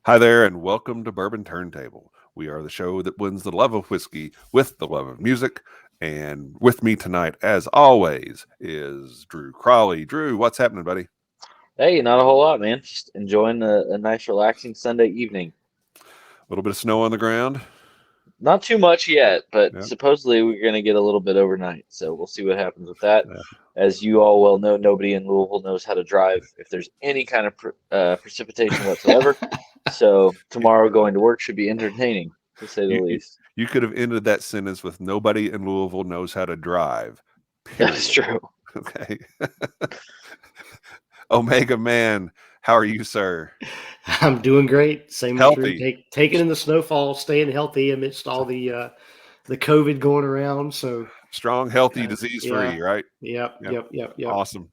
Hi there, and welcome to Bourbon Turntable. We are the show that blends the love of whiskey with the love of music. And with me tonight, as always, is Drew Crawley. Drew, what's happening, buddy? Hey, not a whole lot, man. Just enjoying a nice, relaxing Sunday evening. A little bit of snow on the ground. Not too much yet, but Yeah. supposedly we're going to get a little bit overnight. So we'll see what happens with that. Yeah. As you all well know, nobody in Louisville knows how to drive if there's any kind of precipitation whatsoever. So tomorrow going to work should be entertaining, to say the You, you, least. you could have ended that sentence with nobody in Louisville knows how to drive. That's Period. true. Okay. Omega Man, how are you, sir? I'm doing great. Same as Drew. Healthy. Taking in the snowfall, staying healthy amidst all the COVID going around. So Strong, healthy, disease-free, right? Yep. Awesome.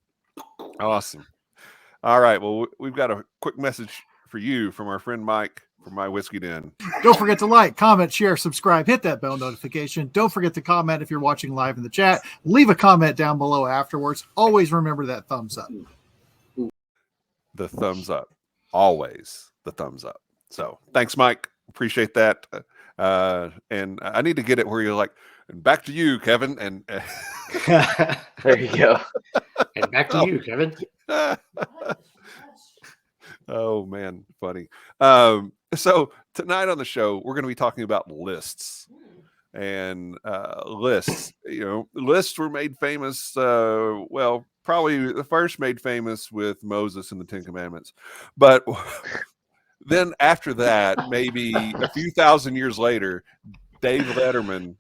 All right. Well, we've got a quick message for you from our friend Mike from My Whiskey Den. Don't forget to like, comment, share, subscribe, hit that bell notification. Don't forget to comment if you're watching live in the chat. Leave a comment down below afterwards. Always remember that thumbs up. The thumbs up. Always the thumbs up. So thanks, Mike. Appreciate that. And I need to get it where you're like, and back to you, Kevin. And There you go. And back to you, Kevin. Oh man, funny. So tonight on the show, we're going to be talking about lists. And lists, lists were made famous. Probably the first made famous with Moses and the Ten Commandments. But then after that, maybe a few thousand years later, Dave Letterman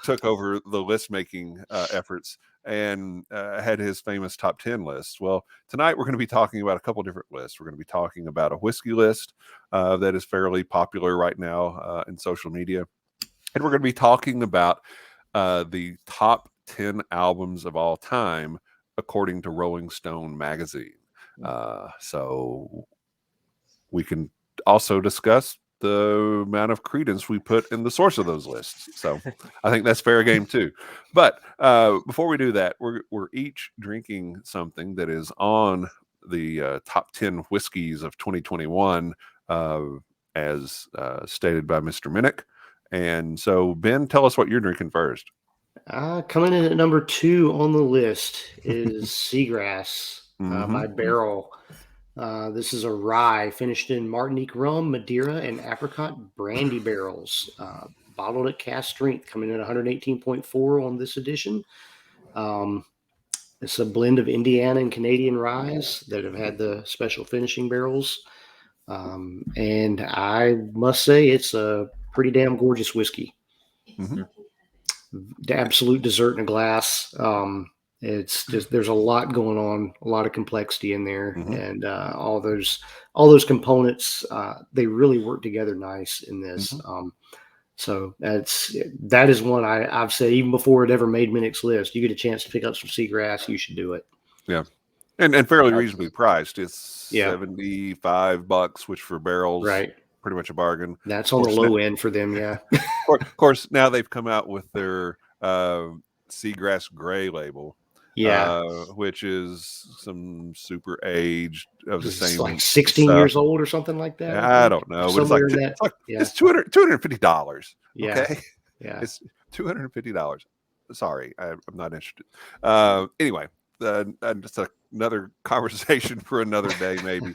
took over the list making efforts and had his famous top 10 list. Well, tonight we're going to be talking about a couple different lists. We're going to be talking about a whiskey list that is fairly popular right now in social media. And we're going to be talking about the top 10 albums of all time, according to Rolling Stone magazine. So we can also discuss the amount of credence we put in the source of those lists. So I think that's fair game too. But before we do that, we're each drinking something that is on the top 10 whiskeys of 2021, as stated by Mr. Minnick. And so, Ben, tell us what you're drinking first. Coming in at number 2 on the list is Seagrass by Barrel. This is a rye finished in Martinique rum, Madeira, and apricot brandy barrels. Bottled at cask strength, coming in at 118.4 on this edition. It's a blend of Indiana and Canadian ryes that have had the special finishing barrels. And I must say it's a pretty damn gorgeous whiskey. Mm-hmm. The absolute dessert in a glass. It's just, there's a lot going on, a lot of complexity in there, and all those components, they really work together nice in this. So that is one I've said even before it ever made Minnick's list. You get a chance to pick up some Seagrass, you should do it. Yeah, and fairly reasonably priced. It's $75, which for barrels, right, pretty much a bargain. That's on the low end for them, yeah. Of course, now they've come out with their Seagrass Gray label, which is some super aged of the same, like 16 stuff. Years old or something like that. I don't know. It's $250. Yeah. Okay, yeah, it's $250. Sorry, I'm not interested. Anyway, just another conversation for another day, maybe.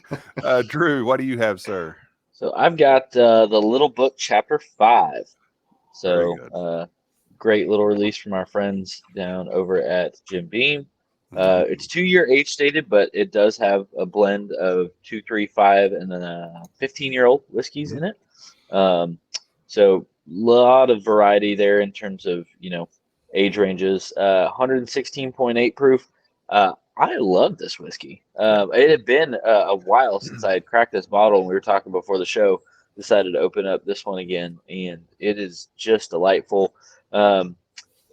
Drew, what do you have, sir? So I've got the Little Book Chapter 5. So great little release from our friends down over at Jim Beam. It's 2-year age stated, but it does have a blend of 2, 3, 5, and then 15-year-old whiskeys in it. So a lot of variety there in terms of age ranges. 116.8 proof. I love this whiskey. It had been a while since I had cracked this bottle, and we were talking before the show. Decided to open up this one again, and it is just delightful. A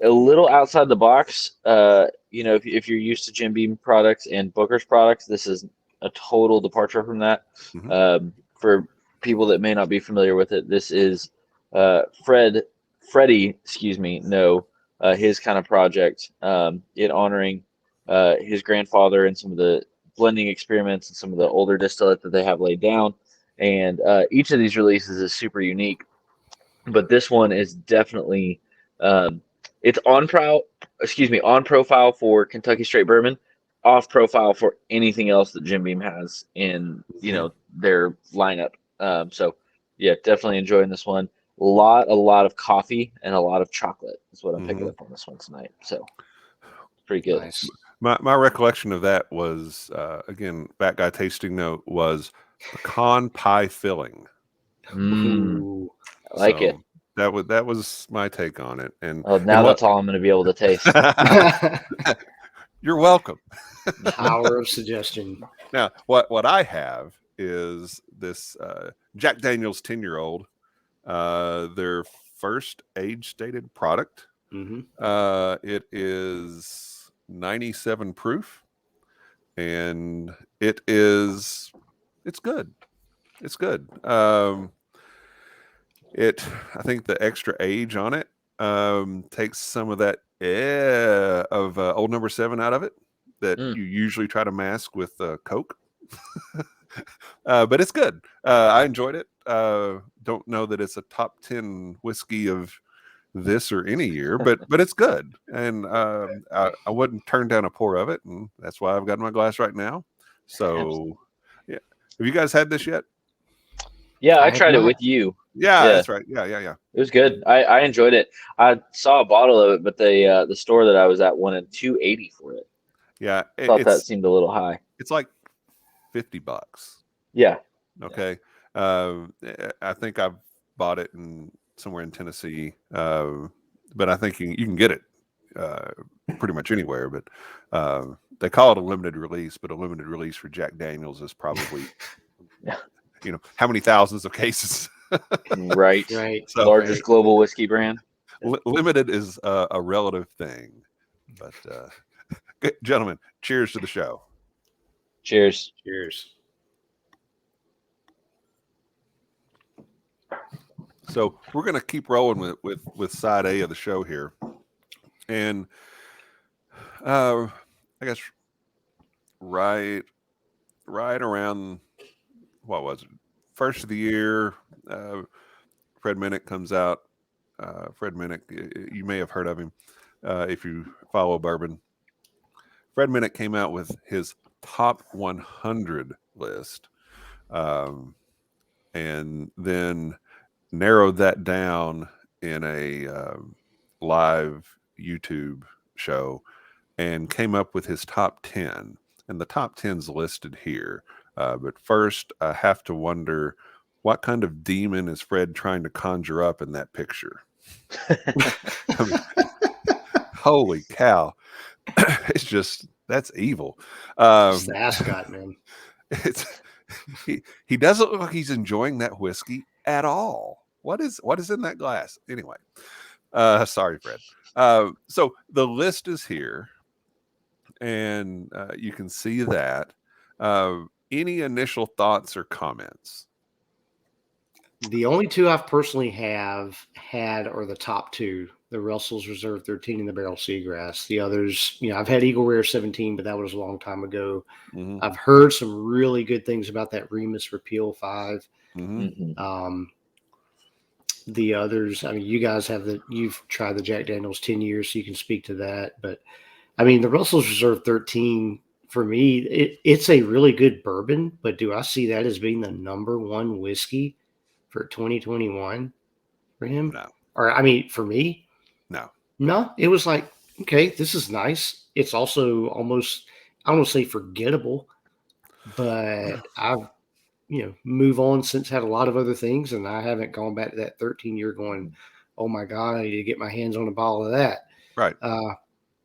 little outside the box. If you're used to Jim Beam products and Booker's products, this is a total departure from that. For people that may not be familiar with it, this is Freddie, his kind of project. It honoring his grandfather and some of the blending experiments and some of the older distillate that they have laid down. and each of these releases is super unique. But this one is definitely it's on profile for Kentucky Straight Bourbon, off profile for anything else that Jim Beam has in their lineup. So yeah, definitely enjoying this one. A lot of coffee and a lot of chocolate is what I'm picking up on this one tonight. So pretty good. Nice. My recollection of that was again, Fat Guy tasting note was pecan pie filling. Ooh. I like it. That was my take on it. And now that's all I'm going to be able to taste. You're welcome. Power of suggestion. Now, what I have is this Jack Daniel's 10-year-old, their first age-stated product. It is 97 proof, and it's good. It's good. I think the extra age on it takes some of that of Old Number 7 out of it that you usually try to mask with Coke. But it's good. I enjoyed it. Don't know that it's a top 10 whiskey of this or any year, but it's good. And I wouldn't turn down a pour of it, and that's why I've got my glass right now. So, yeah. Have you guys had this yet? Yeah, I tried it with you. Yeah, that's right. Yeah. It was good. I enjoyed it. I saw a bottle of it, but the store that I was at wanted $280 for it. Yeah, I thought that seemed a little high. It's like $50. Yeah. Okay. I think I've bought it somewhere in Tennessee, but I think you can get it pretty much anywhere. But they call it a limited release, but a limited release for Jack Daniel's is probably, how many thousands of cases. Right. So, largest global whiskey brand. Limited is a relative thing, but good, gentlemen, cheers to the show. Cheers. So we're going to keep rolling with side A of the show here, and I guess right around, what was it, first of the year, Fred Minnick comes out. Fred Minnick, you may have heard of him if you follow bourbon. Fred Minnick came out with his top 100 list, and then narrowed that down in a live YouTube show and came up with his top 10. And the top 10's listed here. But first, I have to wonder, what kind of demon is Fred trying to conjure up in that picture? I mean, holy cow. It's just, that's evil. It's the Ascot, man. He doesn't look like he's enjoying that whiskey at all. What is in that glass? Anyway, sorry, Fred. So the list is here, and you can see that. Any initial thoughts or comments? The only two I've personally had are the top two, the Russell's Reserve 13 and the Barrel Seagrass. The others, I've had Eagle Rare 17, but that was a long time ago. I've heard some really good things about that Remus Repeal 5. The others, you guys you've tried the Jack Daniel's 10 years, so you can speak to that. But the Russell's Reserve 13, for me, it's a really good bourbon, but do I see that as being the number one whiskey for 2021 for him? No. Or, for me? No, it was like, okay, this is nice. It's also almost, I don't want to say forgettable, but I've, move on since had a lot of other things, and I haven't gone back to that 13-year going, oh my God, I need to get my hands on a bottle of that. Right.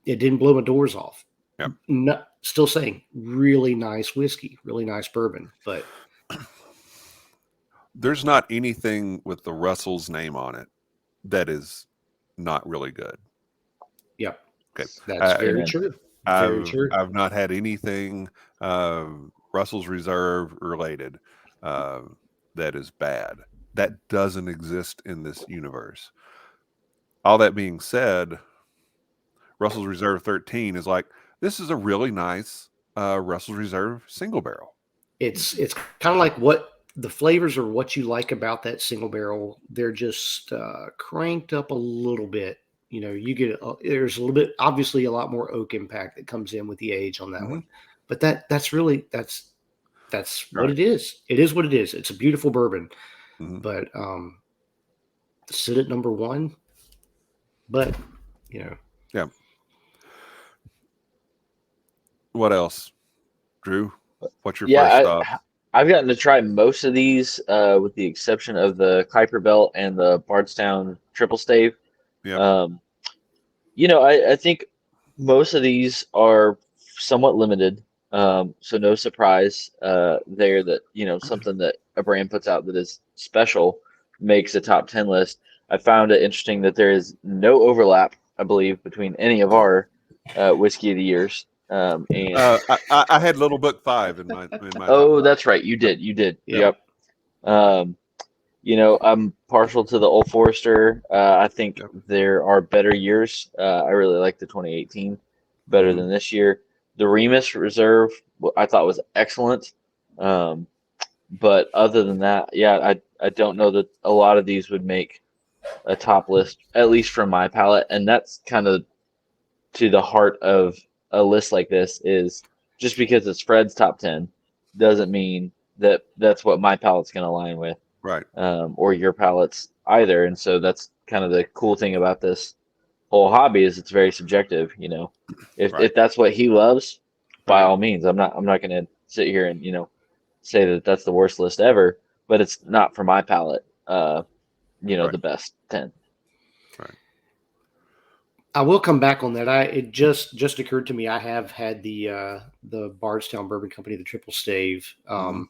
It didn't blow my doors off. Yep. No, still saying really nice whiskey, really nice bourbon, but there's not anything with the Russell's name on it that is not really good. Yep. Okay. That's very true. Very true. I've not had anything Russell's Reserve related that is bad. That doesn't exist in this universe. All that being said, Russell's Reserve 13 is like, this is a really nice Russell's Reserve single barrel. It's kind of like what the flavors are what you like about that single barrel. They're just cranked up a little bit. You know, you get there's a little bit, obviously, a lot more oak impact that comes in with the age on that Mhm. one. But that's really that's what Right. it is. It is what it is. It's a beautiful bourbon, Mhm. but sit at number one. But you know, Yeah. What else, Drew? What's your first Yeah, stop? I've gotten to try most of these, with the exception of the Kuiper Belt and the Bardstown Triple Stave. Yep. Um, I think most of these are somewhat limited. So no surprise there that, something that a brand puts out that is special makes a top 10 list. I found it interesting that there is no overlap, I believe, between any of our whiskey of the years. And I had Little Book 5 in my top oh, five. that's right, you did. yeah. Yep. Um, I'm partial to the Old Forester. I think Yep. there are better years. I really like the 2018 better Mhm. than this year. The Remus Reserve, I thought was excellent. But other than that, yeah, I don't know that a lot of these would make a top list, at least from my palate. And that's kind of to the heart of a list like this, is just because it's Fred's top 10 doesn't mean that that's what my palate's going to align with, Right. or your palate's either. And so that's kind of the cool thing about this whole hobby, is it's very subjective. If Right. that's what he loves, by Right. all means. I'm not going to sit here and say that that's the worst list ever, but it's not for my palate. Right. The best 10. Right. I will come back on that. It just occurred to me. I have had the Bardstown Bourbon Company, the Triple Stave. Mhm.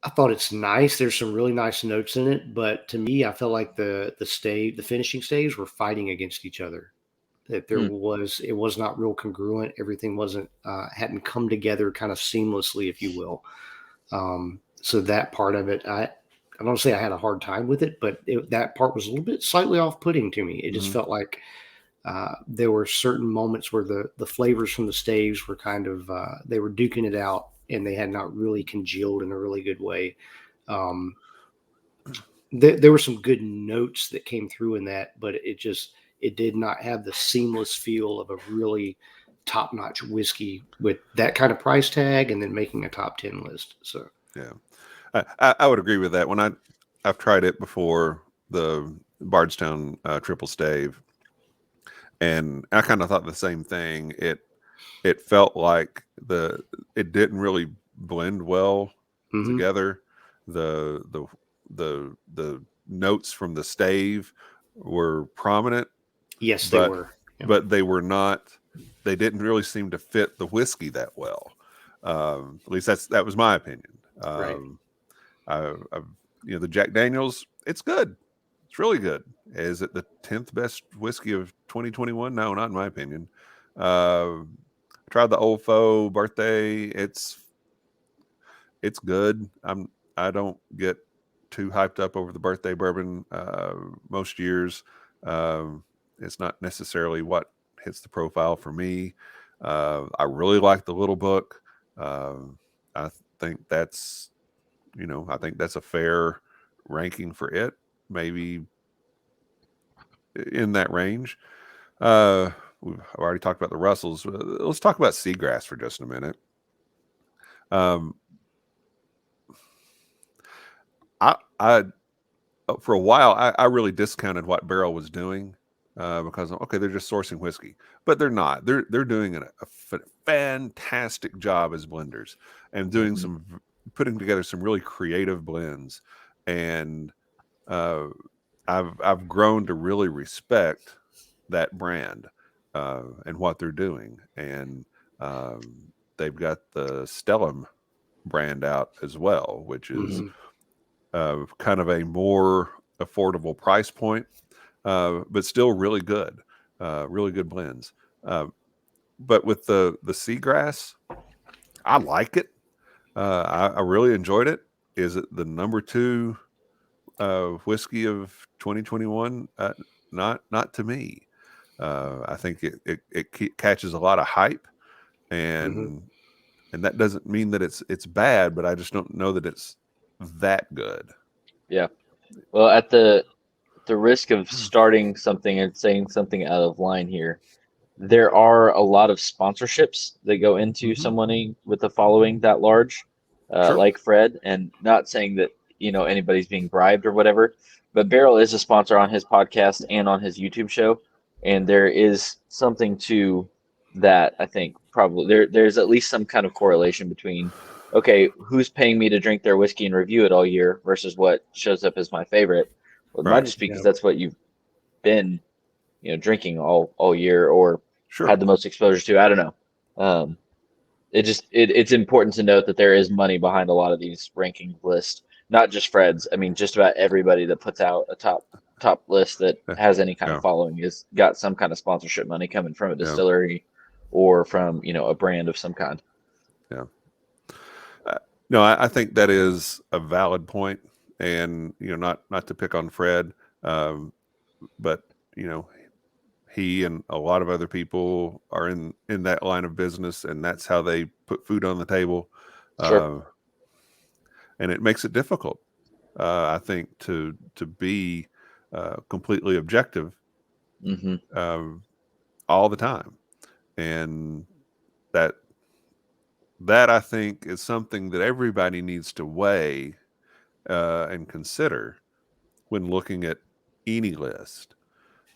I thought it's nice. There's some really nice notes in it, but to me, I felt like the finishing staves were fighting against each other. That Hmm. it was not real congruent. Everything hadn't come together kind of seamlessly, if you will. So that part of it, I don't say I had a hard time with it, but that part was a little bit slightly off-putting to me. It just Mhm. felt like there were certain moments where the flavors from the staves were kind of they were duking it out, and they had not really congealed in a really good way. Um, there were some good notes that came through in that, but it did not have the seamless feel of a really top-notch whiskey with that kind of price tag, and then making a top 10 list. So Yeah. I would agree with that. I've tried it before, the Bardstown Triple Stave, and I kind of thought the same thing. It felt like it didn't really blend well mhm. together. The the the notes from the stave were prominent, Yes, they but were. Yeah. they were not. They didn't really seem to fit the whiskey that well. At least that was my opinion. Right. I've the Jack Daniels, it's good. It's really good. Is it the 10th best whiskey of 2021? No, not in my opinion. Uh, tried the Old Foe Birthday. It's good. I don't get too hyped up over the birthday bourbon most years. Um, it's not necessarily what hits the profile for me. I really like the Little Book. I think that's I think that's a fair ranking for it. Maybe in that range. I've already talked about the Russells. Let's talk about Seagrass for just a minute. Um, I for a while I really discounted what Barrel was doing because okay, they're just sourcing whiskey, but they're not. They're doing a fantastic job as blenders and doing putting together some really creative blends, and uh, I've grown to really respect that brand and what they're doing, and they've got the Stellum brand out as well, which is Hmm. kind of a more affordable price point, but still really good blends. Uh, but with the Seagrass, I like it. I really enjoyed it. Is it the number two whiskey of 2021? Not to me. I think it catches a lot of hype, Hmm. and and that doesn't mean that it's bad, but I just don't know that it's that good. Yeah. Well, at the risk of starting something and saying something out of line here, there are a lot of sponsorships that go into someone with a following that large, Sure. like Fred. And not saying that anybody's being bribed or whatever, but Beryl is a sponsor on his podcast and on his YouTube show, and there is something to that. I think probably there's at least some kind of correlation between, okay, who's paying me to drink their whiskey and review it all year versus what shows up as my favorite. Well, it might Right. just be because that's what you've been drinking all year, or Sure. had the most exposure to. I don't know. It's important to note that there is money behind a lot of these ranking lists, not just Fred's. I mean, just about everybody that puts out a top list that has any kind of following is got some kind of sponsorship money coming from a distillery or from a brand of some kind. Yeah. No, I think that is a valid point, and not to pick on Fred, but he and a lot of other people are in that line of business, and that's how they put food on the table. Sure. And it makes it difficult, I think, to be completely objective all the time, and that I think is something that everybody needs to weigh and consider when looking at any list.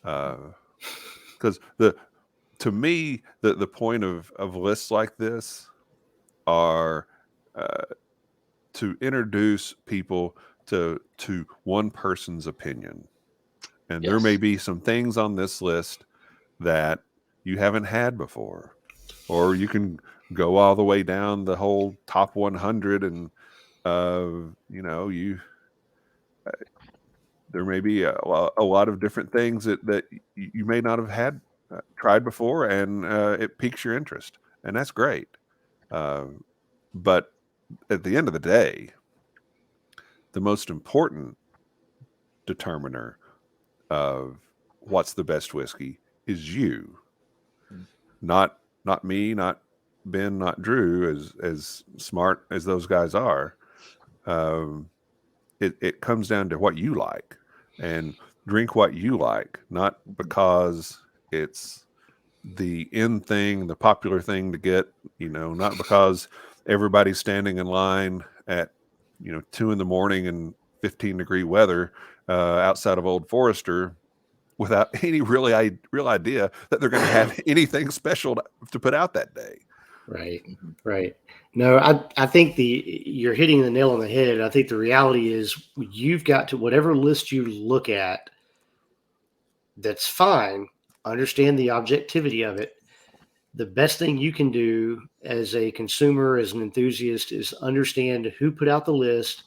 Because to me, the point of lists like this are to introduce people to one person's opinion. And there may be some things on this list that you haven't had before, or you can go all the way down the whole top 100 and there may be a lot of different things that you may not have had tried before, and it piques your interest, and that's great. But at the end of the day, the most important determiner of what's the best whiskey is you, not me, not Ben, not Drew, as smart as those guys are. It comes down to what you like, and drink what you like, not because it's the in thing, the popular thing to get, not because everybody's standing in line at 2 a.m. in 15-degree weather outside of Old Forester without any real idea that they're going to have anything special to put out that day. Right. No, I think you're hitting the nail on the head. I think the reality is you've got to, whatever list you look at, that's fine. Understand the objectivity of it. The best thing you can do as a consumer, as an enthusiast, is understand who put out the list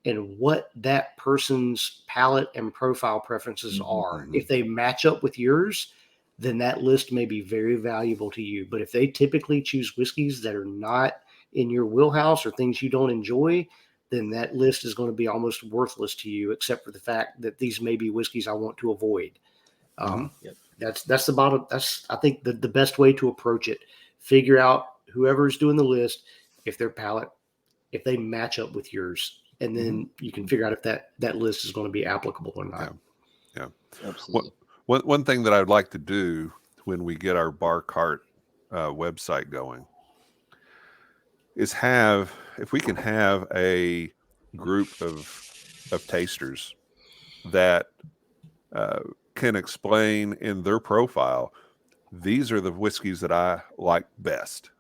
and what that person's palate and profile preferences are. If they match up with yours, then that list may be very valuable to you. But if they typically choose whiskeys that are not in your wheelhouse or things you don't enjoy, then that list is going to be almost worthless to you, except for the fact that these may be whiskeys I want to avoid. That's the bottom. That's, I think, the best way to approach it. Figure out whoever's doing the list, if their palate, if they match up with yours, and then you can figure out if that list is going to be applicable or not. Yeah. Absolutely. One thing that I'd like to do when we get our Bar Cart website going is if we can have a group of tasters that can explain in their profile, these are the whiskeys that I like best,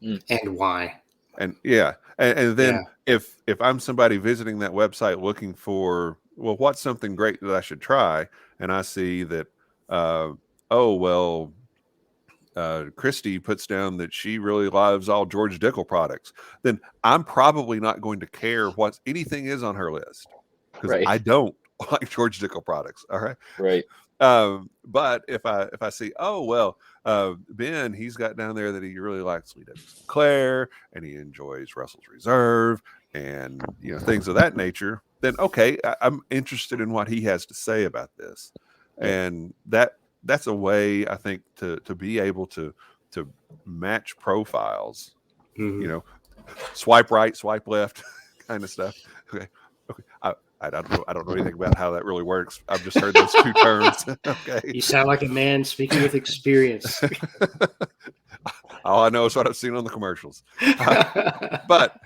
and why. And and then if I'm somebody visiting that website looking for, well, what's something great that I should try, and I see that Christy puts down that she really loves all George Dickel products, then I'm probably not going to care what anything is on her list, because I don't like George Dickel products. All right. Right. But if I see, Ben, he's got down there that he really likes Lee W. Sinclair, and he enjoys Russell's Reserve, and things of that nature, then okay, I'm interested in what he has to say about this. And that's a way, I think, to be able to match profiles You know, swipe right, swipe left, kind of stuff. Okay. I don't know anything about how that really works. I've just heard those two terms. Okay. You sound like a man speaking with experience. All I know is what I've seen on the commercials. But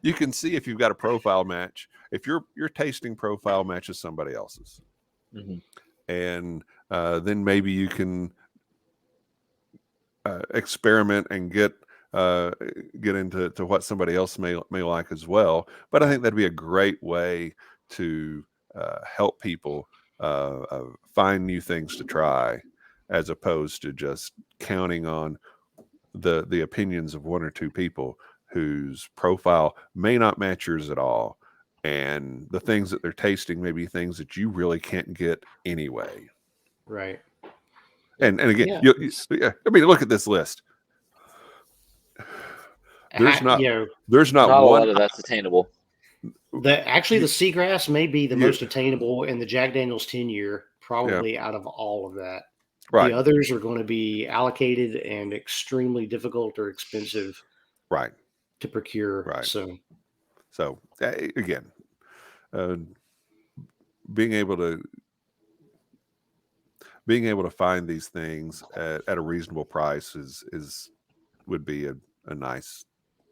you can see if you've got a profile match, if your tasting profile matches somebody else's. And then maybe you can experiment and get into what somebody else may like as well. But I think that'd be a great way to help people find new things to try, as opposed to just counting on the opinions of one or two people whose profile may not match yours at all, and the things that they're tasting may be things that you really can't get anyway. Right. And again, Yeah, I mean, look at this list. There's not not a one lot of that's attainable. Actually, the Seagrass may be the most attainable, and the Jack Daniel's 10-year probably out of all of that. Right. The others are going to be allocated and extremely difficult or expensive, right, to procure. Right. So again, being able to find these things at a reasonable price would be a nice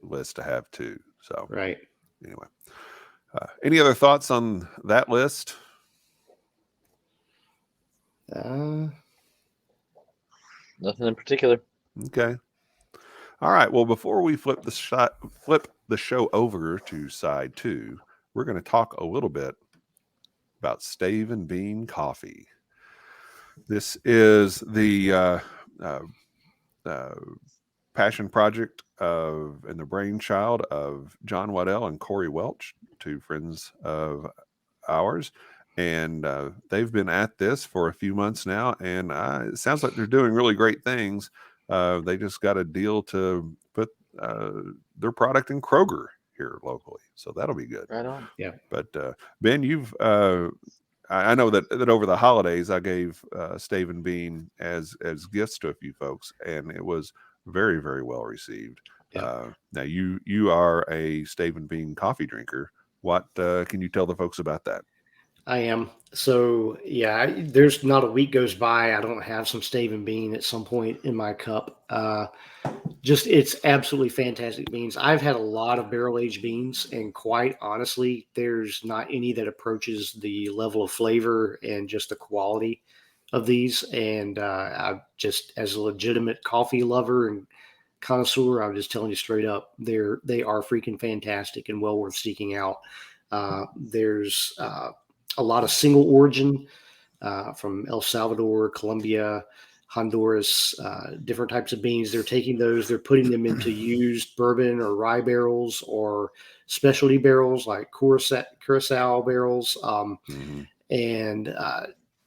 list to have too. So right. Anyway, any other thoughts on that list? Nothing in particular. Okay. All right. Well, before we flip the show over to side 2, we're going to talk a little bit about Stave and Bean coffee. This is the passion project and the brainchild of John Waddell and Corey Welch, two friends of ours. And they've been at this for a few months now, and it sounds like they're doing really great things. They just got a deal to put their product in Kroger here locally, so that'll be good. Right on. Yeah. But Ben, you've I know that over the holidays I gave Stave and Bean as gifts to a few folks, and it was very, very well received. Yeah. Now you are a Stave and Bean coffee drinker. What can you tell the folks about that? I am. So yeah, there's not a week goes by I don't have some Stave and Bean at some point in my cup. It's absolutely fantastic beans. I've had a lot of barrel aged beans, and quite honestly, there's not any that approaches the level of flavor and just the quality of these. And I just, as a legitimate coffee lover and connoisseur, I'm just telling you straight up, they are freaking fantastic and well worth seeking out. There's a lot of single origin from El Salvador, Colombia, Honduras, different types of beans. They're taking those, they're putting them into used bourbon or rye barrels or specialty barrels like Curacao barrels. And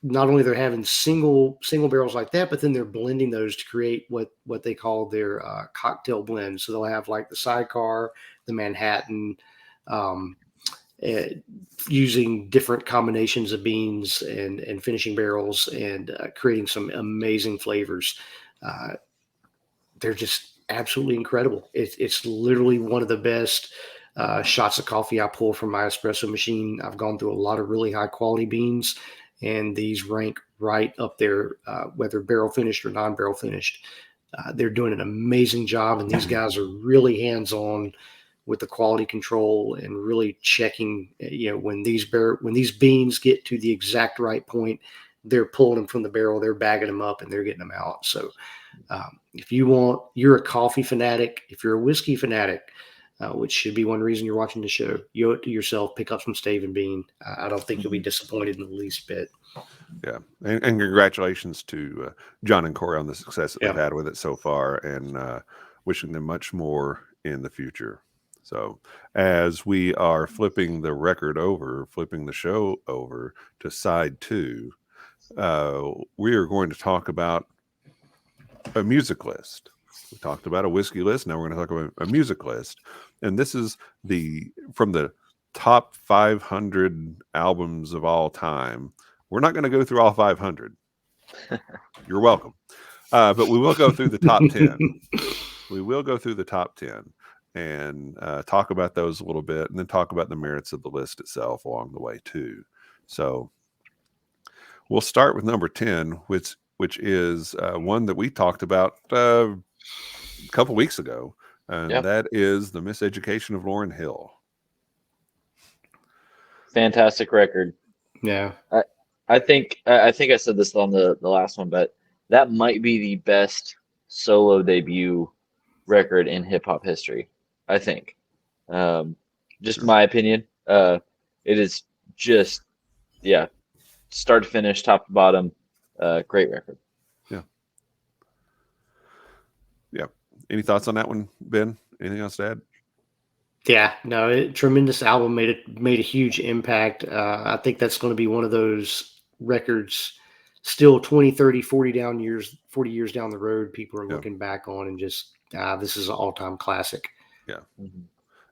not only they're having single barrels like that, but then they're blending those to create what they call their cocktail blend. So they'll have like the Sidecar, the Manhattan, using different combinations of beans and finishing barrels and creating some amazing flavors. They're just absolutely incredible. It's literally one of the best shots of coffee I pull from my espresso machine. I've gone through a lot of really high quality beans, and these rank right up there, whether barrel finished or non-barrel finished. They're doing an amazing job, and these guys are really hands-on with the quality control and really checking, when these beans get to the exact right point, they're pulling them from the barrel, they're bagging them up, and they're getting them out. So if you're a coffee fanatic, if you're a whiskey fanatic, which should be one reason you're watching the show, you owe it to yourself, pick up some Stave and Bean. I don't think you'll be disappointed in the least bit. Yeah. And congratulations to John and Corey on the success that they've had with it so far, and wishing them much more in the future. So as we are flipping the show over to side 2, we are going to talk about a music list. We talked about a whiskey list. Now we're going to talk about a music list. And this is from the top 500 albums of all time. We're not going to go through all 500. You're welcome. But we will go through the top 10. we will go through the top 10 and talk about those a little bit, and then talk about the merits of the list itself along the way too. So we'll start with number 10, which is one that we talked about a couple weeks ago, and that is the Miseducation of Lauryn Hill. Fantastic record. Yeah. I think I said this on the last one, but that might be the best solo debut record in hip hop history. I think, just my opinion. It is just, start to finish, top to bottom, great record. Yeah. Any thoughts on that one, Ben? Anything else to add? Yeah, no, tremendous album, made a huge impact. I think that's going to be one of those records still 20, 30, 40 years down the road, people are looking back on and just, this is an all-time classic. Yeah.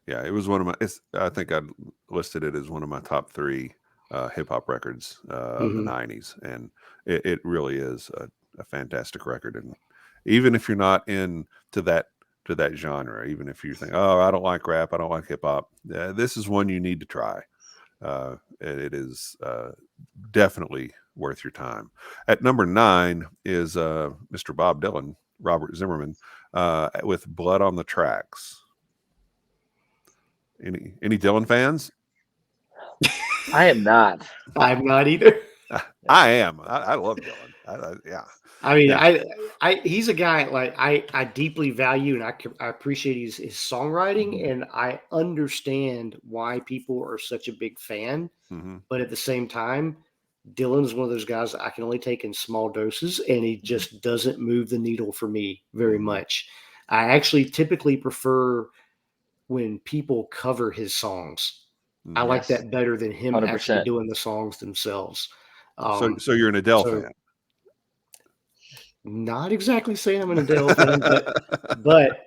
Yeah, it was one of my, I think I listed it as one of my top 3 hip-hop records of the 90s, and it really is a fantastic record. And even if you're not into that genre, even if you think, oh, I don't like rap, I don't like hip-hop, this is one you need to try. It is definitely worth your time. At number 9 is Mr. Bob Dylan, Robert Zimmerman, with Blood on the Tracks. Any Dylan fans? I am not. I'm not either. I am. I love Dylan. I mean, he's a guy like I deeply value, and I appreciate his songwriting, and I understand why people are such a big fan. But at the same time, Dylan is one of those guys I can only take in small doses, and he just doesn't move the needle for me very much. I actually typically prefer when people cover his songs. I like that better than him 100%. Actually doing the songs themselves. So you're an Adele fan? Not exactly saying I'm an Adele fan, but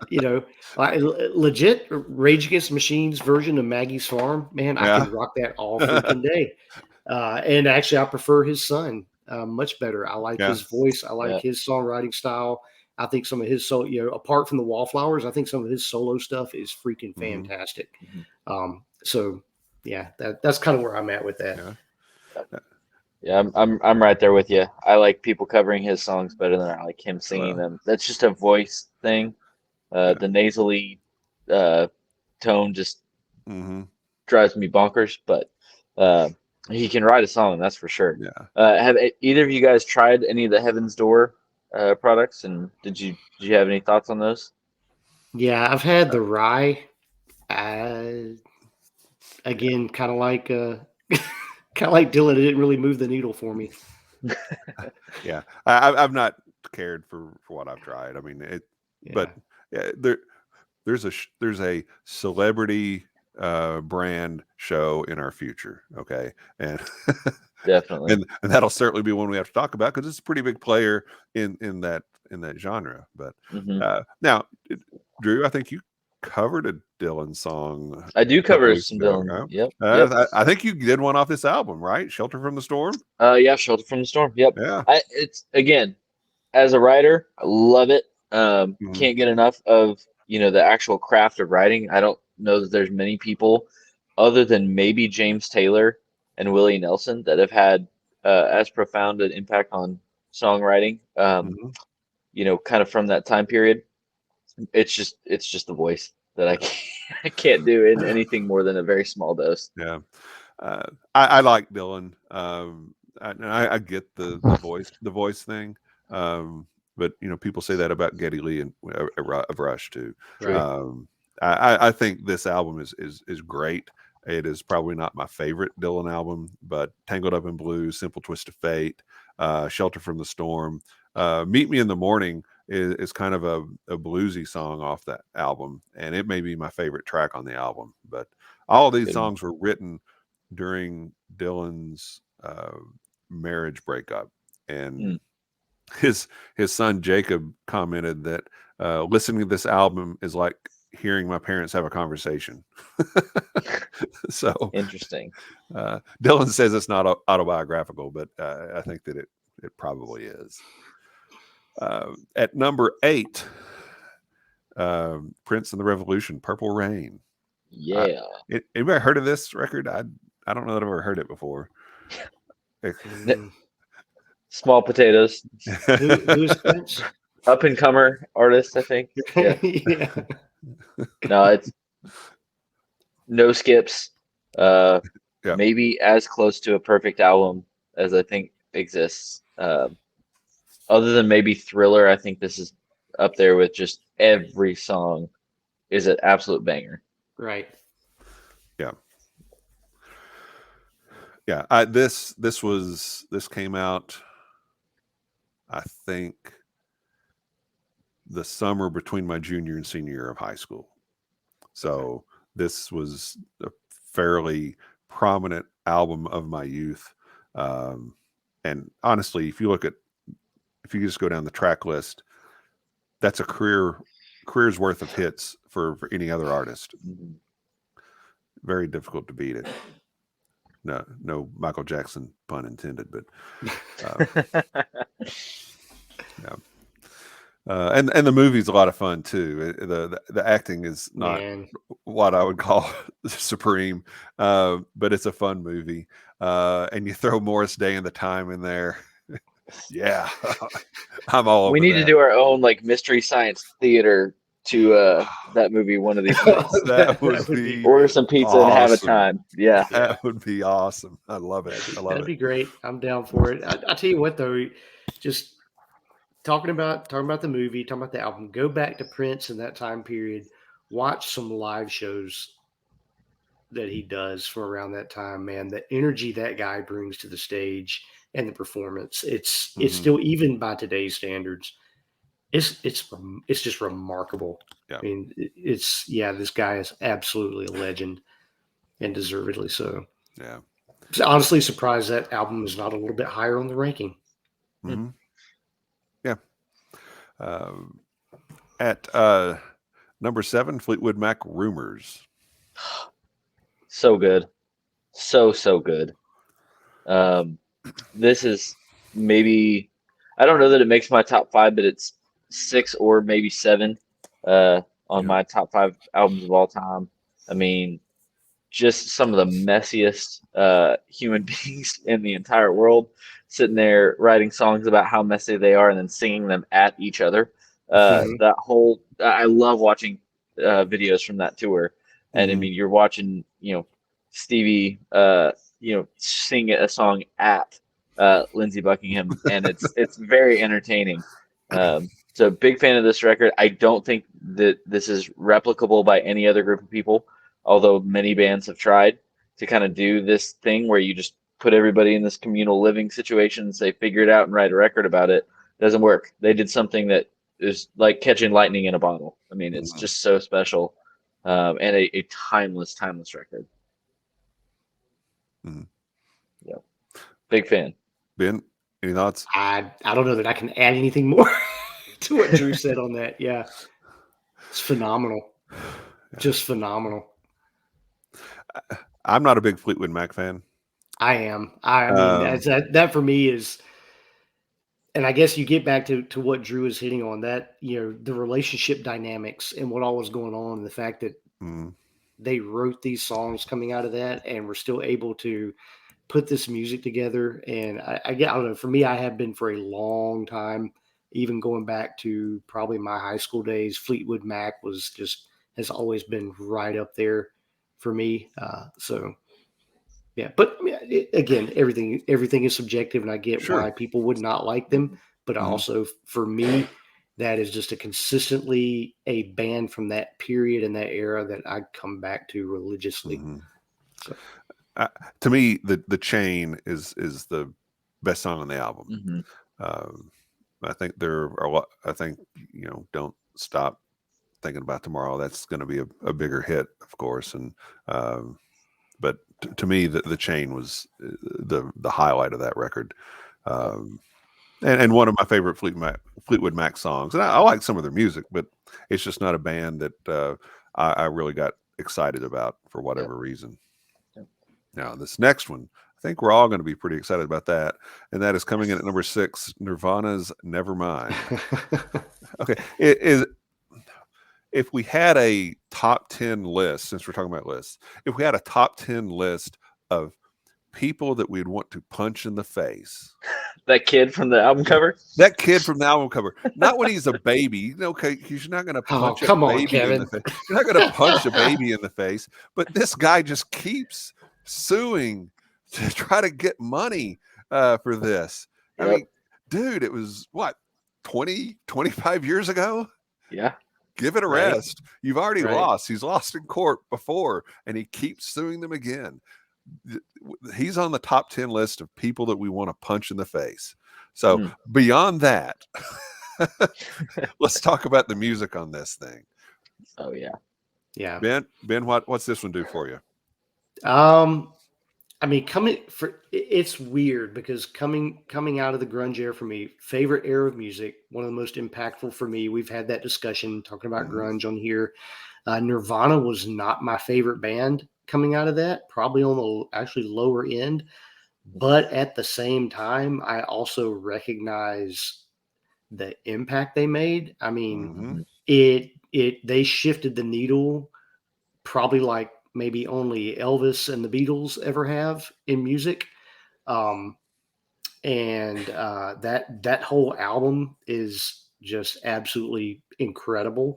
legit Rage Against the Machine's version of Maggie's Farm, man, I can rock that all freaking day. And actually, I prefer his son much better. I like his voice. I like his songwriting style. I think some of his apart from the Wallflowers, I think some of his solo stuff is freaking fantastic. So yeah, that's kind of where I'm at with that. Yeah, I'm right there with you. I like people covering his songs better than I like him singing them. That's just a voice thing. The nasally tone just drives me bonkers. But he can write a song, that's for sure. Have either of you guys tried any of the Heaven's Door products, and did you have any thoughts on those? Yeah, I've had the rye. Again, kind of like Dylan, it didn't really move the needle for me. Yeah, I've not cared for what I've tried. I mean, but there's a celebrity brand show in our future. Okay, and definitely, and that'll certainly be one we have to talk about because it's a pretty big player in that genre. But now, Drew, I think you covered a Dylan song. I do cover some Dylan. Right? Yep. I think you did one off this album, right? Shelter from the Storm. Yeah, Shelter from the Storm. Yep. Yeah. It's again, as a writer, I love it. Can't get enough of the actual craft of writing. I don't know that there's many people other than maybe James Taylor and Willie Nelson that have had as profound an impact on songwriting. Kind of from that time period. It's just the voice that I can't do in anything more than a very small dose. Yeah, I like Dylan. I get the voice thing. But people say that about Geddy Lee and of Rush too. Right. I think this album is great. It is probably not my favorite Dylan album, but Tangled Up in Blue, Simple Twist of Fate, Shelter from the Storm, Meet Me in the Morning is kind of a bluesy song off that album, and it may be my favorite track on the album. But all of these songs were written during Dylan's marriage breakup, and his son Jacob commented that listening to this album is like hearing my parents have a conversation. So interesting. Dylan says it's not autobiographical, but I think that it probably is. At number 8, Prince and the Revolution, Purple Rain. Yeah. Anybody heard of this record? I don't know that I've ever heard it before. Small potatoes. Who's Prince? Up and comer artist, I think. Yeah. Yeah. No, it's no skips. Maybe as close to a perfect album as I think exists. Other than maybe Thriller, I think this is up there with just every song is an absolute banger. Right. Yeah. Yeah. This came out, I think, the summer between my junior and senior year of high school. So this was a fairly prominent album of my youth. And honestly, if you just go down the track list, that's a career's worth of hits for any other artist. Mm-hmm. Very difficult to beat it. No Michael Jackson pun intended, but yeah. And the movie's a lot of fun too. The acting is not what I would call supreme, but it's a fun movie. And you throw Morris Day and the Time in there. Yeah, I'm all. We need to do our own like Mystery Science Theater to that movie one of these nights. That would be order some pizza awesome. And have a time. Yeah, that would be awesome. I love it. That'd be great. I'm down for it. I tell you what though, just talking about the movie, talking about the album, go back to Prince in that time period, watch some live shows that he does from around that time, man. The energy that guy brings to the stage and the performance, it's still, even by today's standards, it's just remarkable. Yeah. I mean, this guy is absolutely a legend, and deservedly so. Yeah. I'm honestly surprised that album is not a little bit higher on the ranking. Mm-hmm. Yeah. At number 7, Fleetwood Mac, Rumors. So good. So good. This is maybe, I don't know that it makes my top 5, but it's 6 or maybe 7 on my top 5 albums of all time. I mean, just some of the messiest human beings in the entire world sitting there writing songs about how messy they are and then singing them at each other. That whole, I love watching videos from that tour. And I mean, you're watching, Stevie, sing a song at Lindsey Buckingham, and it's very entertaining. So big fan of this record. I don't think that this is replicable by any other group of people, although many bands have tried to kind of do this thing where you just put everybody in this communal living situation and say, figure it out and write a record about it. It doesn't work. They did something that is like catching lightning in a bottle. I mean, it's just so special, and a timeless record. Mm-hmm. Yeah, big fan. Ben, any thoughts? I don't know that I can add anything more to what Drew said on that. Yeah, it's phenomenal, just phenomenal. I'm not a big Fleetwood Mac fan. I am. I mean, that for me is, and I guess you get back to what Drew is hitting on, that, the relationship dynamics and what all was going on, and the fact that they wrote these songs coming out of that and were still able to put this music together. And I don't know, for me, I have been for a long time, even going back to probably my high school days, Fleetwood Mac has always been right up there for me. So yeah, but again, everything is subjective, and I get why people would not like them. But also, for me, that is just a consistently a band from that period and that era that I come back to religiously. So. To me, the Chain is the best song on the album. I think there are a lot. I think Don't Stop Thinking About Tomorrow. That's going to be a bigger hit, of course, and but to me, the Chain was the highlight of that record, and one of my favorite Fleetwood Mac songs. And I like some of their music, but it's just not a band that I really got excited about for whatever reason. Now, this next one, I think we're all going to be pretty excited about that, and that is coming in at number 6, Nirvana's Nevermind. Okay, it if we had a top 10 list, since we're talking about lists, if we had a top 10 list of people that we'd want to punch in the face. That kid from the album cover? That kid from the album cover. Not when he's a baby. Okay, you're not going to punch a baby in the face. You're not going to punch a baby in the face. But this guy just keeps suing to try to get money for this. Yep. I mean, dude, it was what, 20, 25 years ago? Yeah. Give it a rest. You've already Right. lost. He's lost in court before, and he keeps suing them again. He's on the top 10 list of people that we want to punch in the face. So beyond that, let's talk about the music on this thing. Oh yeah. Yeah. Ben, what's this one do for you? I mean, it's weird because coming out of the grunge era for me, favorite era of music, one of the most impactful for me. We've had that discussion talking about grunge on here. Nirvana was not my favorite band coming out of that, probably on the actually lower end. But at the same time, I also recognize the impact they made. I mean, they shifted the needle probably like maybe only Elvis and the Beatles ever have in music. That whole album is just absolutely incredible.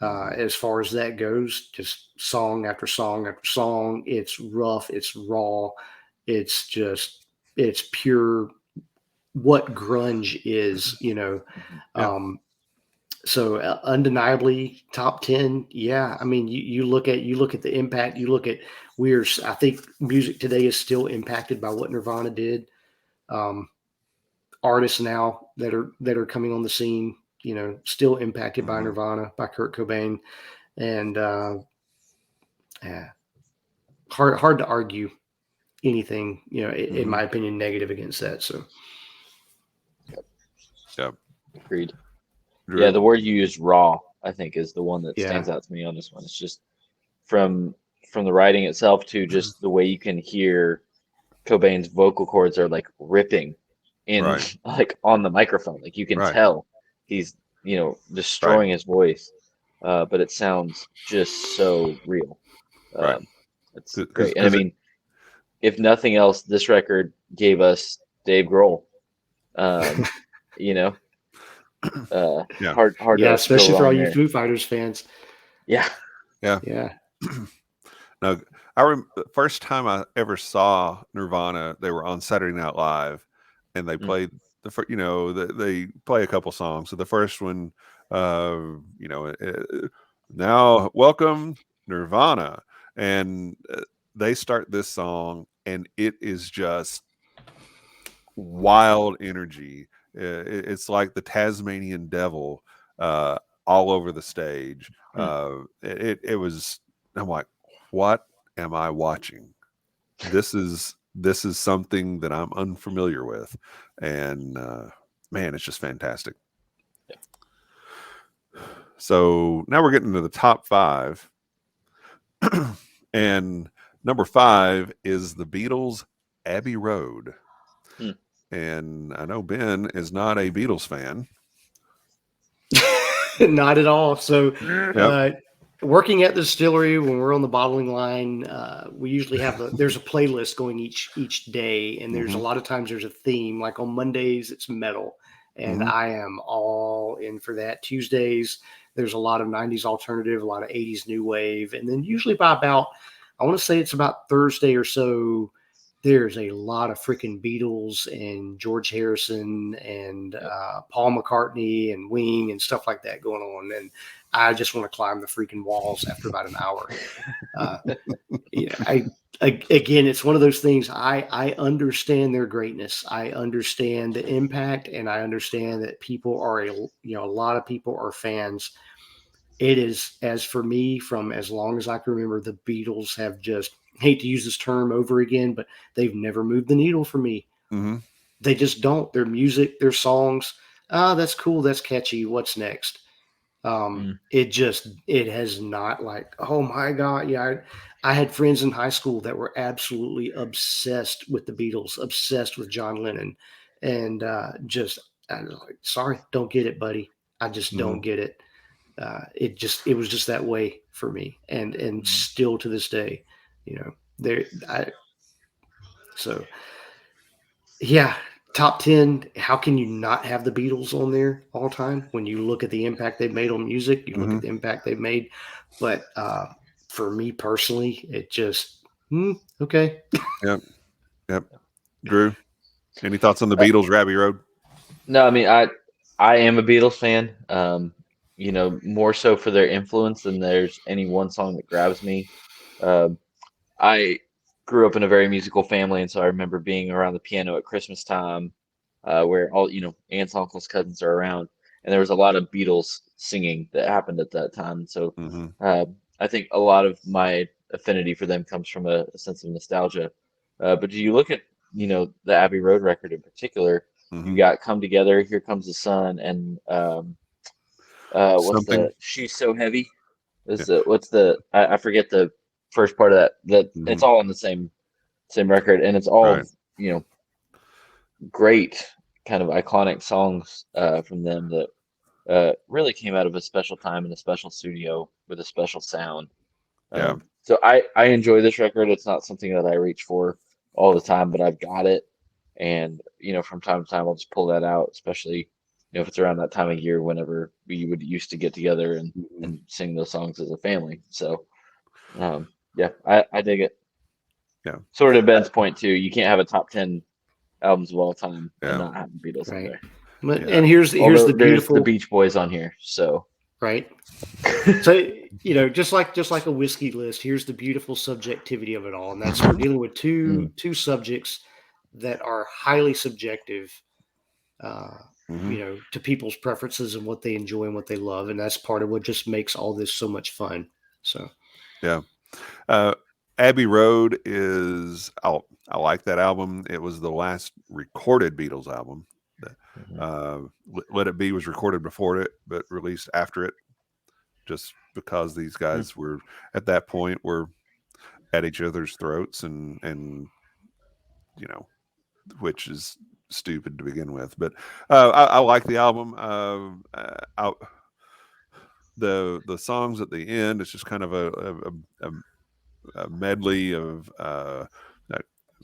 As far as that goes, just song after song after song. It's rough, it's raw, it's pure what grunge is, you know. So undeniably top 10. Yeah. I mean, you look at the impact, I think music today is still impacted by what Nirvana did. Artists now that are coming on the scene, you know, still impacted by Nirvana, by Kurt Cobain, and hard to argue anything, you know, in my opinion, negative against that. So, Agreed. Drew? Yeah, the word you used, raw, I think, is the one that stands out to me on this one. It's just from the writing itself to just the way you can hear Cobain's vocal cords are like ripping in like on the microphone. Like you can tell he's, you know, destroying his voice. But it sounds just so real. It's great. And I mean, if nothing else, this record gave us Dave Grohl. You know, hard. Yeah, especially for all you Foo Fighters fans. Yeah. Now, I remember the first time I ever saw Nirvana, they were on Saturday Night Live, and they played they play a couple songs. So the first one, now welcome Nirvana, and they start this song, and it is just wild energy. It's like the Tasmanian devil all over the stage. It was. I'm like, what am I watching? This is something that I'm unfamiliar with, and man, it's just fantastic. So now we're getting to the top 5, and number 5 is the Beatles' Abbey Road. And I know Ben is not a Beatles fan. Not at all. So working at the distillery, when we're on the bottling line, we usually have there's a playlist going each day, and there's a lot of times there's a theme. Like on Mondays, it's metal, and I am all in for that. Tuesdays, there's a lot of 90s alternative, a lot of 80s new wave, and then usually by about, I want to say it's about Thursday or so, there's a lot of freaking Beatles and George Harrison and Paul McCartney and Wing and stuff like that going on. And I just want to climb the freaking walls after about an hour. Again, it's one of those things. I understand their greatness. I understand the impact, and I understand that people are a lot of people are fans. It is, as for me, from as long as I can remember, the Beatles have just, hate to use this term over again, but they've never moved the needle for me. They just don't. Their music, their songs, that's cool, that's catchy, what's next? It has not, like, oh my God. Yeah. I had friends in high school that were absolutely obsessed with the Beatles, obsessed with John Lennon, and I was like, sorry, don't get it, buddy. I just don't get it. it was just that way for me, and still to this day, so yeah, top 10. How can you not have the Beatles on there all time when you look at the impact they've made on music? You look at the impact they've made, but for me personally, it just okay. Yep. Drew, any thoughts on the Beatles, Abbey Road? No, I mean I am a Beatles fan. More so for their influence than there's any one song that grabs me. I grew up in a very musical family, and so I remember being around the piano at Christmas time, where all aunts, uncles, cousins are around, and there was a lot of Beatles singing that happened at that time. So I think a lot of my affinity for them comes from a sense of nostalgia. But do you look at the Abbey Road record in particular? You got Come Together, Here Comes the Sun, and what's Something. the She's So Heavy? I forget the first part of that. It's all on the same record, and it's all great kind of iconic songs from them that really came out of a special time in a special studio with a special sound. So I enjoy this record. It's not something that I reach for all the time, but I've got it. And, from time to time, I'll just pull that out, especially, if it's around that time of year, whenever we would used to get together and sing those songs as a family. So, I dig it. Yeah. Sort of Ben's point, too. You can't have a top 10 albums of all time and not have the Beatles on there. And here's the beautiful. The Beach Boys on here, so. Right. So, just like a whiskey list, here's the beautiful subjectivity of it all. And that's we're dealing with two subjects that are highly subjective, to people's preferences and what they enjoy and what they love. And that's part of what just makes all this so much fun. So, yeah. Abbey Road is, I like that album. It was the last recorded Beatles album. Let It Be was recorded before it, but released after it, just because these guys were at that point were at each other's throats and which is stupid to begin with. But I like the album. The songs at the end, it's just kind of a medley of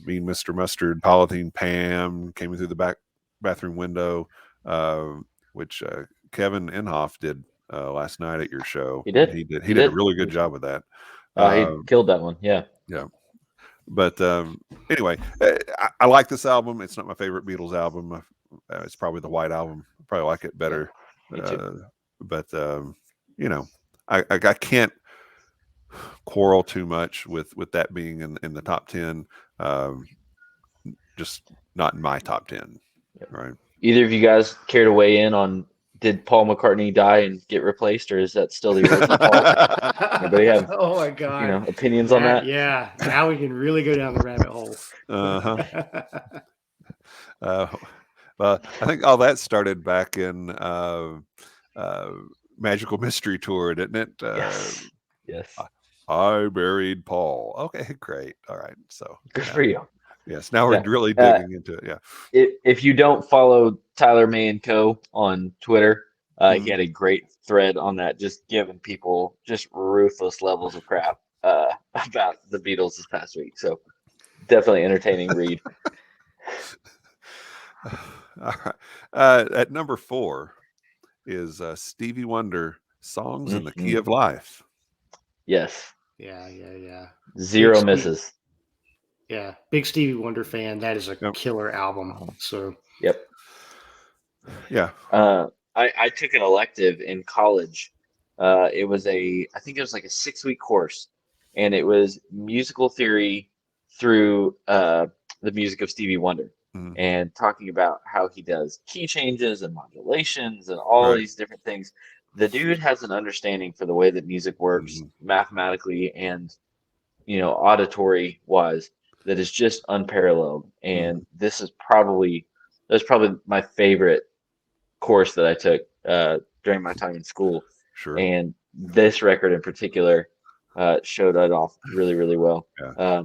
Mean Mr. Mustard, Polythene Pam, Came In Through the bathroom window, which Kevin Inhofe did last night at your show. He did. He did a really good job with that. He killed that one. Yeah. But anyway, I like this album. It's not my favorite Beatles album. It's probably the White Album. I probably like it better. Me too. But I can't quarrel too much with that being in the top 10. Just not in my top 10. Yep. Right. Either of you guys care to weigh in on, did Paul McCartney die and get replaced, or is that still the original Paul? Anybody have oh my God, opinions on that? Yeah, now we can really go down the rabbit hole. Well, I think all that started back in Magical Mystery Tour, didn't it? Yes. I buried Paul. Okay, great. All right. So good for you. Yes. Now we're really digging into it. Yeah. If you don't follow Tyler May and Co. on Twitter, he had a great thread on that, just giving people just ruthless levels of crap about the Beatles this past week. So definitely entertaining read. All right. At number 4 is Stevie Wonder, Songs in the Key of Life. Yes. Yeah. Zero misses. Yeah, big Stevie Wonder fan. That is a killer album. So. Yep. Yeah. I took an elective in college. I think it was like a 6-week course, and it was musical theory through the music of Stevie Wonder, and talking about how he does key changes and modulations and all these different things. The dude has an understanding for the way that music works mathematically and auditory wise that is just unparalleled. And that's probably my favorite course that I took during my time in school. Sure. And this record in particular showed it off really, really well. Yeah.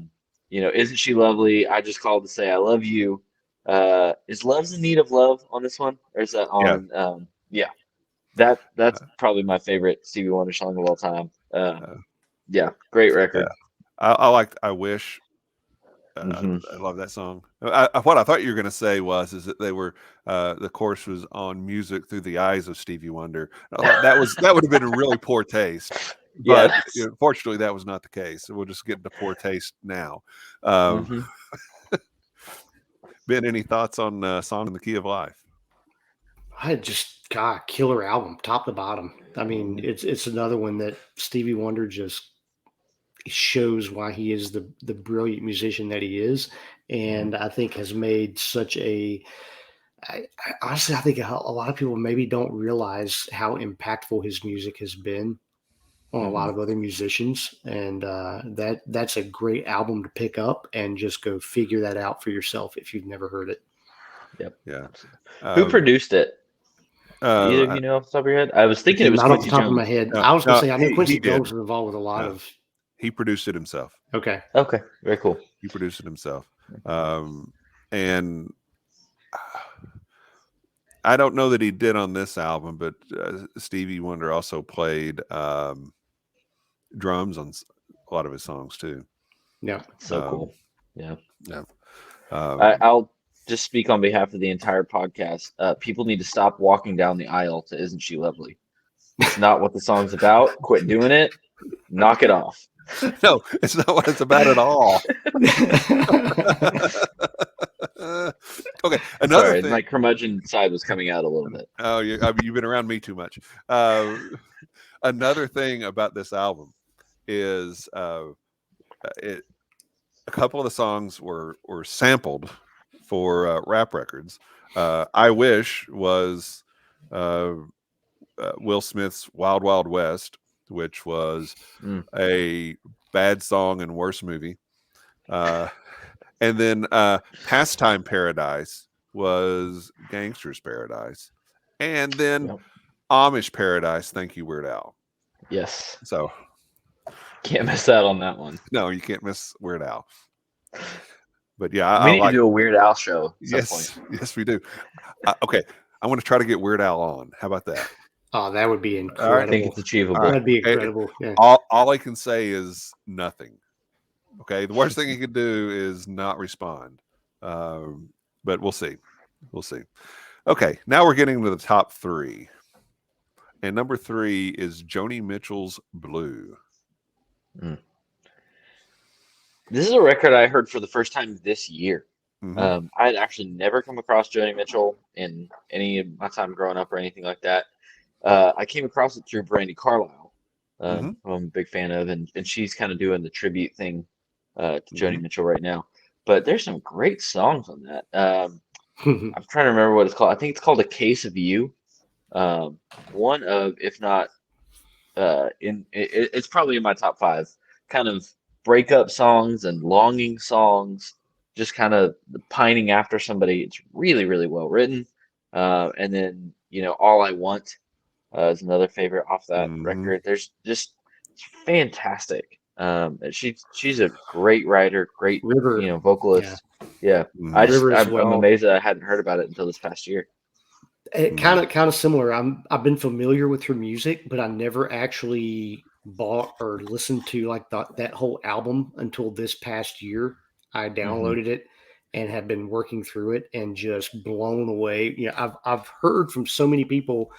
Isn't She Lovely? I Just Called to Say I Love You. Is Love's in Need of Love on this one? Or is that on? Yeah. That's probably my favorite Stevie Wonder song of all time. Yeah, great record. I Wish. I love that song. What I thought you were going to say is that they were the chorus was on Music Through the Eyes of Stevie Wonder. That would have been a really poor taste. But Yes. Fortunately, that was not the case. So we'll just get into poor taste now. Ben, any thoughts on Song in the Key of Life? I just killer album, top to bottom. I mean, it's another one that Stevie Wonder just shows why he is the brilliant musician that he is, and I think has made such a. Honestly, I think a lot of people maybe don't realize how impactful his music has been on a lot of other musicians, and that's a great album to pick up and just go figure that out for yourself if you've never heard it. Yep. Yeah. Who produced it? Either of you know off the top of your head? I was thinking it was not off Quincy the top Jones. of my head. No, I was going to say I know he Quincy did. Jones was involved with a lot of. He produced it himself. Okay. Okay. Very cool. He produced it himself. And I don't know that he did on this album, but Stevie Wonder also played drums on a lot of his songs too. Yeah. So cool. Yeah. Yeah. I'll just speak on behalf of the entire podcast. People need to stop walking down the aisle to Isn't She Lovely? It's not what the song's about. Quit doing it. Knock it off. No, it's not what it's about at all. Okay, another thing. My curmudgeon side was coming out a little bit. Oh, you've been around me too much. Another thing about this album is a couple of the songs were sampled for rap records. I Wish was Will Smith's Wild Wild West, which was a bad song and worse movie. And then Pastime Paradise was Gangster's Paradise. And then Amish Paradise, Thank You, Weird Al. Yes. So can't miss out on that one. No, you can't miss Weird Al. But yeah, we need to do a Weird Al show. Yes, we do. Okay, I want to try to get Weird Al on. How about that? Oh, that would be incredible. I think it's achievable. That'd be incredible. Yeah. All I can say is nothing. Okay, the worst thing he could do is not respond. But we'll see. We'll see. Okay, now we're getting to the top three. And number 3 is Joni Mitchell's Blue. This is a record I heard for the first time this year. I had actually never come across Joni Mitchell in any of my time growing up or anything like that. I came across it through Brandi Carlile, who I'm a big fan of, and she's kind of doing the tribute thing to Joni Mitchell right now. But there's some great songs on that. I'm trying to remember what it's called. I think it's called A Case of You. One of, if not, it's probably in my top 5 kind of breakup songs and longing songs, just kind of pining after somebody. It's really, really well written. And then, All I Want is another favorite off that record. There's just, it's fantastic. She's a great writer, great vocalist. Yeah. I'm amazed that I hadn't heard about it until this past year. It kind of similar. I've been familiar with her music, but I never actually bought or listened to like that whole album until this past year. I downloaded it and have been working through it and just blown away. I've heard from so many people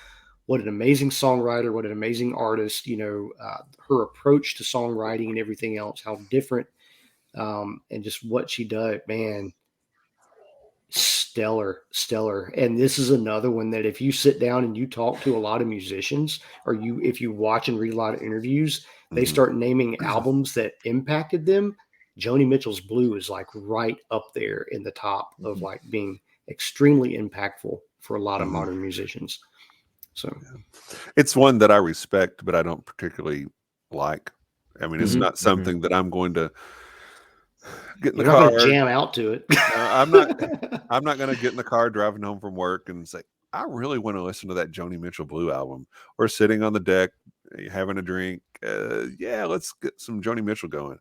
what an amazing songwriter, what an amazing artist. Her approach to songwriting and everything else, how different, and just what she does, man. Stellar. And this is another one that if you sit down and you talk to a lot of musicians, or if you watch and read a lot of interviews, they start naming albums that impacted them. Joni Mitchell's Blue is like right up there in the top of like being extremely impactful for a lot of modern musicians. So it's one that I respect, but I don't particularly like. I mean, it's not something that I'm going to get in the car, jam out to it. I'm not going to get in the car driving home from work and say, I really want to listen to that Joni Mitchell Blue album, or sitting on the deck having a drink. Let's get some Joni Mitchell going.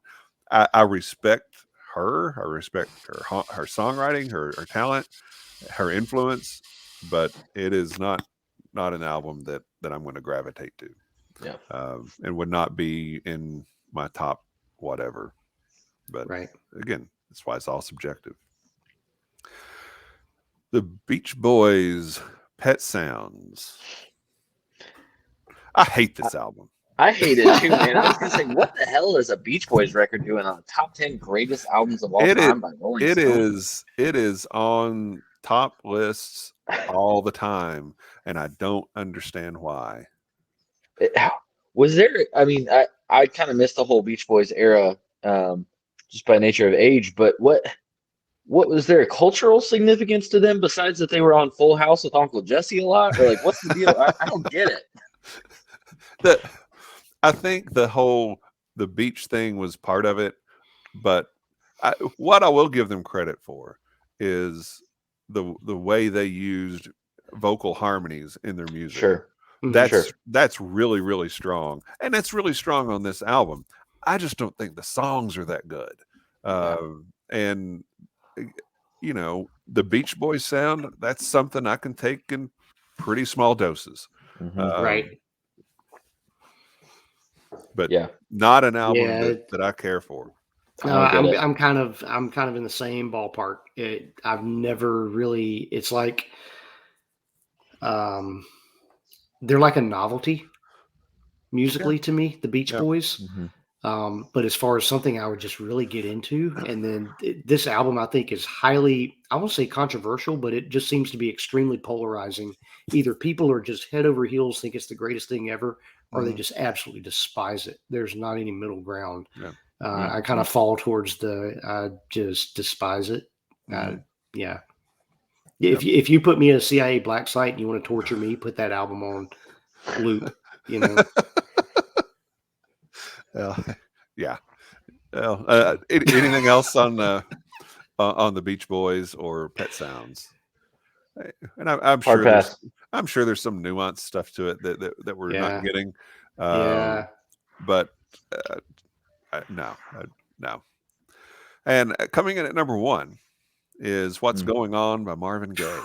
I respect her. I respect her songwriting, her talent, her influence, but it is not not an album that I'm going to gravitate to. Yeah. And would not be in my top whatever. But Right. again, that's why it's all subjective. The Beach Boys, Pet Sounds. I hate this album. I hate it too, man. I was gonna say, what the hell is a Beach Boys record doing on the top 10 greatest albums of all time by Rolling Stone? It is on top lists all the time, and I don't understand why. Was there? I mean, I kind of missed the whole Beach Boys era, just by nature of age. But what was there a cultural significance to them besides that they were on Full House with Uncle Jesse a lot, or like what's the deal? I don't get it. I think the beach thing was part of it, but what I will give them credit for is the way they used vocal harmonies in their music. Sure. That's really, really strong, and it's really strong on this album. I just don't think the songs are that good. And you know, the Beach Boys sound, that's something I can take in pretty small doses. Right. But not an album that I care for. No, I'm kind of in the same ballpark. I've never really. It's like, they're like a novelty musically to me, the Beach Boys. But as far as something I would just really get into, and then this album I think is highly, I won't say controversial, but it just seems to be extremely polarizing. Either people are just head over heels, think it's the greatest thing ever, or they just absolutely despise it. There's not any middle ground. I kind of fall towards I just despise it. If you put me in a CIA black site and you want to torture me, put that album on loop, you know. Anything else on the Beach Boys or Pet Sounds? And I'm sure there's some nuanced stuff to it that we're not getting. But no. And coming in at number 1 is What's Going On by Marvin Gaye.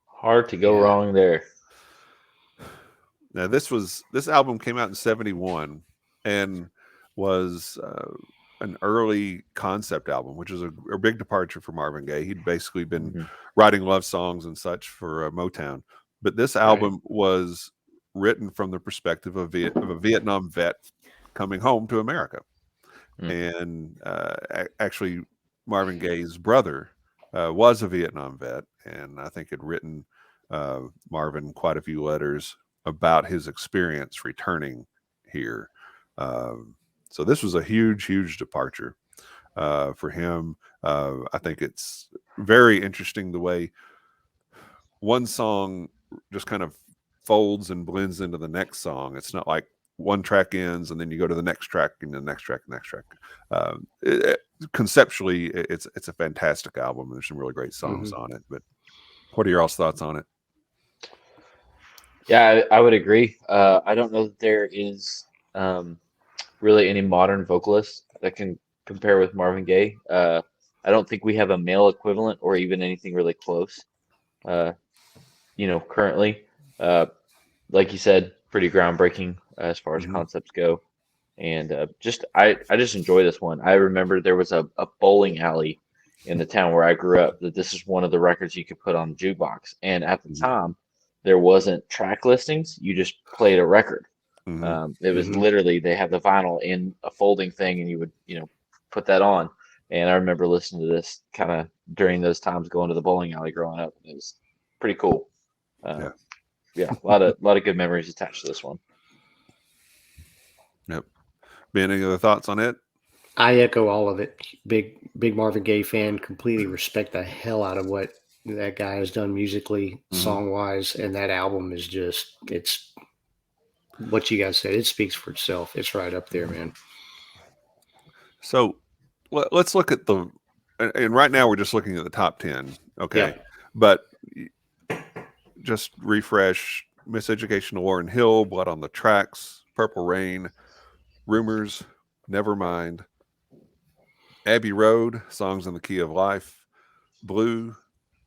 Hard to go wrong there. Now this album came out in 1971 and was an early concept album, which is a big departure for Marvin Gaye. He'd basically been writing love songs and such for Motown, but this album was written from the perspective of a Vietnam vet coming home to America. And actually Marvin Gaye's brother was a Vietnam vet, and I think had written Marvin quite a few letters about his experience returning here. So this was a huge departure for him. I think it's very interesting the way one song just kind of folds and blends into the next song. It's not like one track ends and then you go to the next track and the next track. Conceptually, it's a fantastic album. There's some really great songs on it. But what are your all's thoughts on it? Yeah, I would agree. I don't know that there is really any modern vocalist that can compare with Marvin Gaye. I don't think we have a male equivalent or even anything really close. Currently, like you said, pretty groundbreaking as far as concepts go. And I just enjoy this one. I remember there was a bowling alley in the town where I grew up that this is one of the records you could put on the jukebox. And at the time, there wasn't track listings. You just played a record. It was literally, they had the vinyl in a folding thing and you would, put that on. And I remember listening to this kind of during those times going to the bowling alley growing up. It was pretty cool. A lot of good memories attached to this one. Yep. Ben, any other thoughts on it? I echo all of it. Big Marvin Gaye fan. Completely respect the hell out of what that guy has done musically, song wise, and that album is it's what you guys said. It speaks for itself. It's right up there, man. So let's look at and right now we're just looking at the top 10. Okay. Yeah. But just refresh: Miseducation of Lauryn Hill, Blood on the Tracks, Purple Rain, Rumors, Nevermind, Abbey Road, Songs in the Key of Life, Blue,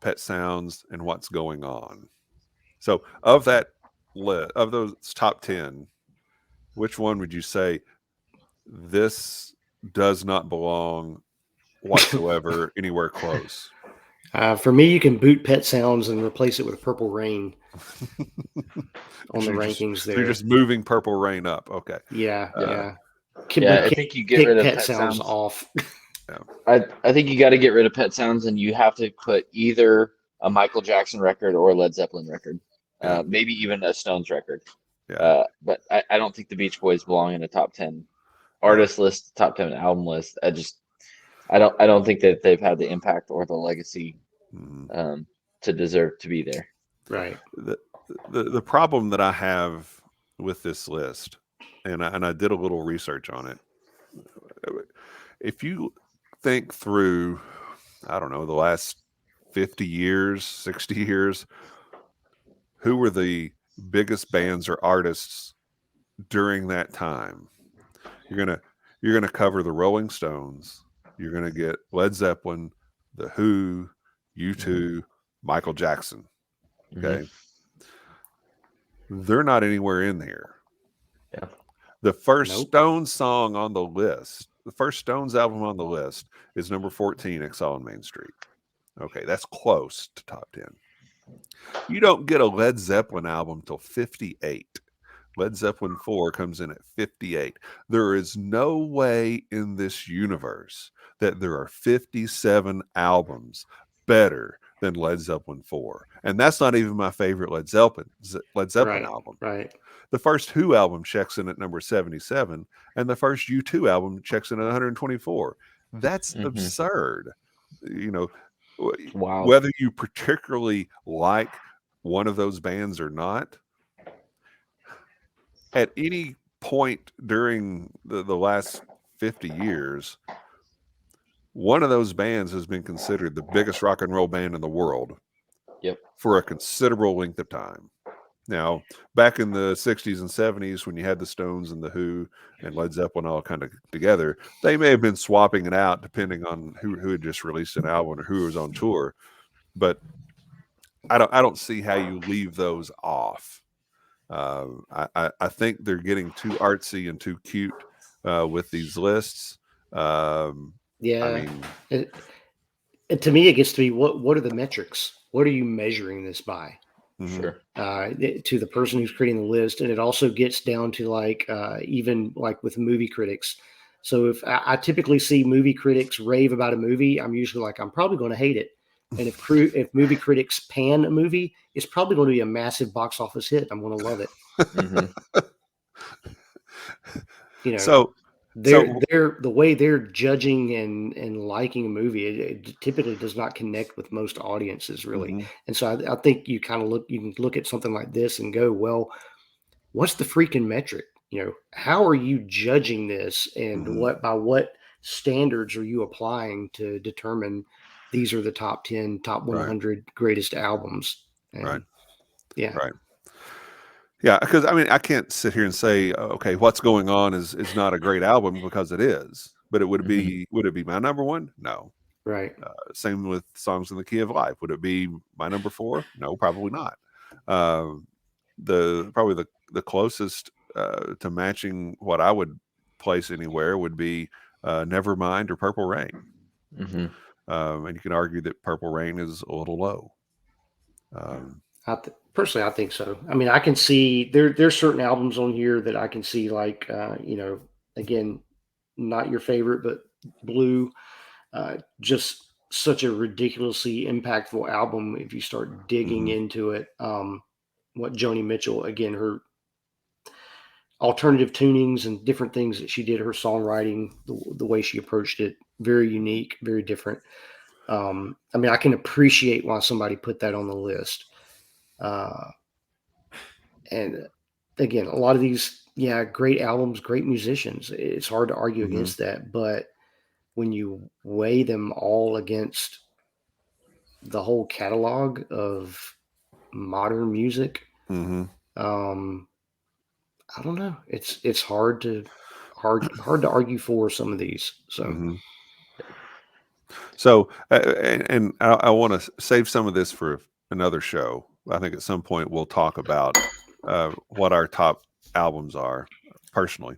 Pet Sounds, and What's Going On. So of that list, of those top 10, which one would you say this does not belong whatsoever anywhere close? For me, you can boot Pet Sounds and replace it with Purple Rain on the rankings there. You're just moving Purple Rain up. Okay. Yeah. I think you get rid of Pet Sounds off. I think you got to get rid of Pet Sounds, and you have to put either a Michael Jackson record or a Led Zeppelin record, maybe even a Stones record. Yeah. But I don't think the Beach Boys belong in a top 10 artist list, top 10 album list. I don't think that they've had the impact or the legacy to deserve to be there. Right. The problem that I have with this list, and I did a little research on it. If you think through, I don't know, the last 50 years, 60 years, who were the biggest bands or artists during that time? You're gonna cover the Rolling Stones. You're gonna get Led Zeppelin, The Who, U2, Michael Jackson. Okay, they're not anywhere in here. Yeah. The first Stones song on the list, the first Stones album on the list is number 14, Exile on Main Street. Okay, that's close to top 10. You don't get a Led Zeppelin album till 58. Led Zeppelin 4 comes in at 58. There is no way in this universe that there are 57 albums better than Led Zeppelin 4. And that's not even my favorite Led Zeppelin album. Right. The first Who album checks in at number 77, and the first U2 album checks in at 124. That's absurd. You know, Wow. Whether you particularly like one of those bands or not, at any point during the last 50 years, one of those bands has been considered the biggest rock and roll band in the world for a considerable length of time. Now, back in the 60s and 70s, when you had the Stones and the Who and Led Zeppelin all kind of together, they may have been swapping it out depending on who had just released an album or who was on tour. But I don't see how you leave those off. I think they're getting too artsy and too cute with these lists. I mean, to me, it gets to be what are the metrics? What are you measuring this by? Sure. To the person who's creating the list, and it also gets down to even with movie critics. So if I typically see movie critics rave about a movie, I'm usually like, I'm probably going to hate it. And if movie critics pan a movie, it's probably going to be a massive box office hit. I'm going to love it. So they're the way they're judging and liking a movie, it typically does not connect with most audiences really. And so I think you can look at something like this and go, well, what's the freaking metric? How are you judging this, and by what standards are you applying to determine these are the top 10, top 100 greatest albums? And, Yeah. Right. Yeah, because I can't sit here and say, okay, What's Going On is not a great album, because it is. But would it be my number one? No. Right. Same with Songs in the Key of Life. Would it be my number 4? No, probably not. Probably the closest to matching what I would place anywhere would be Nevermind or Purple Rain. And you can argue that Purple Rain is a little low. Personally, I think so. I mean, I can see there's certain albums on here that I can see, again, not your favorite, but Blue, just such a ridiculously impactful album if you start digging into it. What Joni Mitchell, again, her alternative tunings and different things that she did, her songwriting, the way she approached it, very unique, very different. I can appreciate why somebody put that on the list. And again, a lot of these, great albums, great musicians. It's hard to argue against that. But when you weigh them all against the whole catalog of modern music, I don't know. It's hard to argue for some of these. So, and I want to save some of this for another show. I think at some point we'll talk about what our top albums are personally.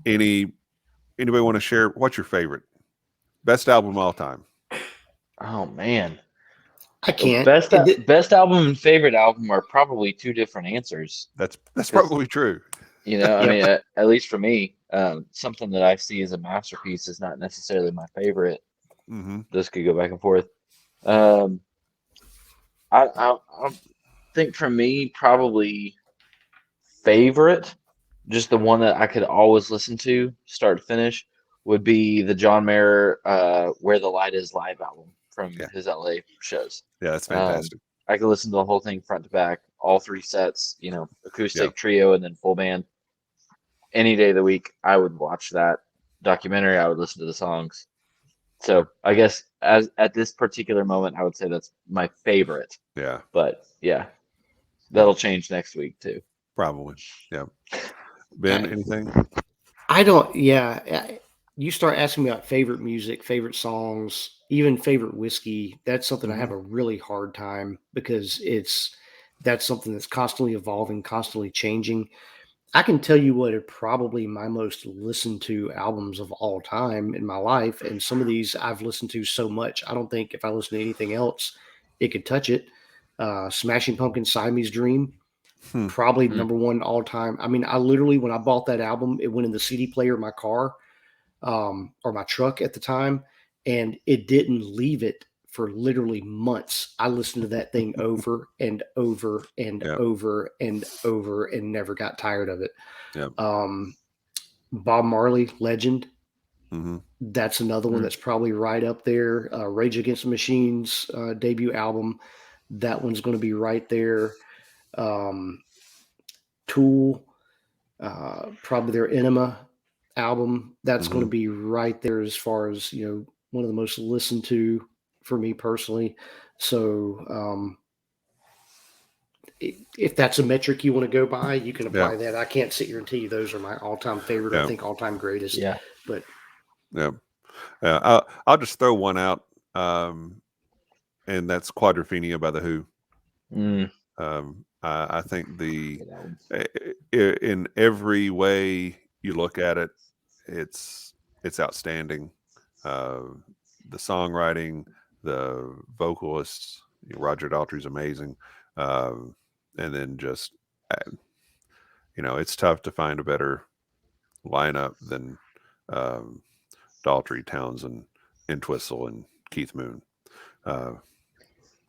Anybody want to share? What's your favorite best album of all time? Oh man, I can't. Best album and favorite album are probably two different answers. That's probably true. I mean, at least for me, something that I see as a masterpiece is not necessarily my favorite. Mm-hmm. This could go back and forth. I think for me, probably favorite, just the one that I could always listen to, start to finish, would be the John Mayer "Where the Light Is" live album from his LA shows. Yeah, that's fantastic. I could listen to the whole thing front to back, all three sets, acoustic, trio, and then full band. Any day of the week, I would watch that documentary. I would listen to the songs. So I guess at this particular moment, I would say that's my favorite. Yeah. But yeah, that'll change next week too. Probably. Yeah. Ben, anything? I don't. Yeah. You start asking me about favorite music, favorite songs, even favorite whiskey. That's something I have a really hard time because that's something that's constantly evolving, constantly changing. I can tell you what are probably my most listened to albums of all time in my life. And some of these I've listened to so much, I don't think if I listen to anything else, it could touch it. Smashing Pumpkins' Siamese Dream, probably number one all time. I mean, I literally, when I bought that album, it went in the CD player of my car or my truck at the time, and it didn't leave it for literally months. I listened to that thing over and over and over and over and never got tired of it. Yep. Bob Marley, Legend. Mm-hmm. That's another one that's probably right up there. Rage Against the Machine's debut album. That one's going to be right there. Tool, probably their Enema album. That's going to be right there as far as, one of the most listened to for me personally. So if that's a metric you want to go by, you can apply that. I can't sit here and tell you those are my all-time favorite. I think all-time greatest. Yeah. But I'll just throw one out, and that's Quadrophenia by The Who. I think in every way you look at it, it's outstanding. The songwriting, the vocalists, Roger Daltrey's amazing, and then just it's tough to find a better lineup than Daltrey, Townsend, Entwistle, and Keith Moon.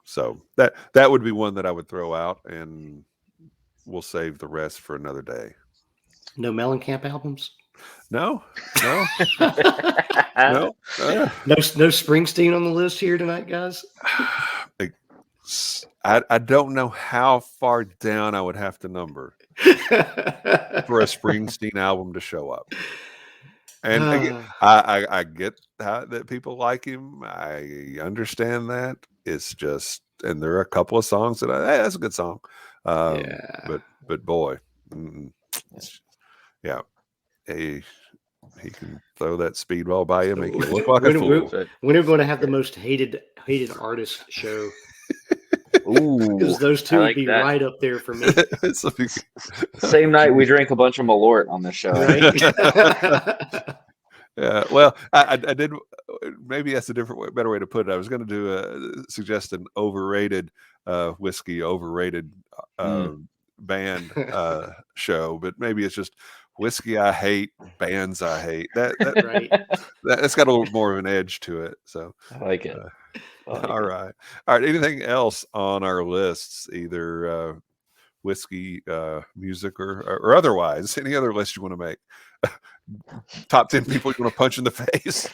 So that would be one that I would throw out, and we'll save the rest for another day. No Mellencamp albums? No. No Springsteen on the list here tonight, guys. I don't know how far down I would have to number for a Springsteen album to show up. And again, I get that people like him. I understand that. It's just, and there are a couple of songs that that's a good song. But boy, he can throw that speedball by you, make you look like a fool. When are we going to have the most hated artist show? Because those two would be right up there for me. Same night we drank a bunch of Malort on the show. Right? Yeah, well, I did. Maybe that's a better way to put it. I was going to suggest an overrated whiskey, overrated band show, but maybe it's just whiskey I hate, bands I hate. That's got a little more of an edge to it. So I like it. All right. Anything else on our lists, either whiskey, music, or otherwise? Any other list you want to make? Top 10 people you want to punch in the face?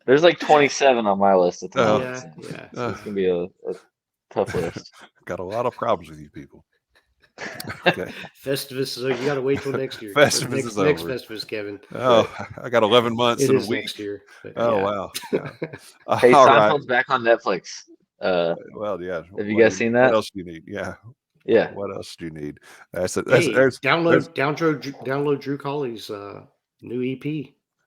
There's like 27 on my list at the moment. So it's gonna be a tough list. Got a lot of problems with you people. Okay. Festivus, so you got to wait till next year. Festivus is over. Next Festivus, Kevin. Oh, I got 11 months and a week next year. Wow. Yeah. Hey, Seinfeld's back on Netflix. Well, yeah. Have you guys seen that? What else do you need? Yeah. What else do you need? Download Drew Colley's new EP.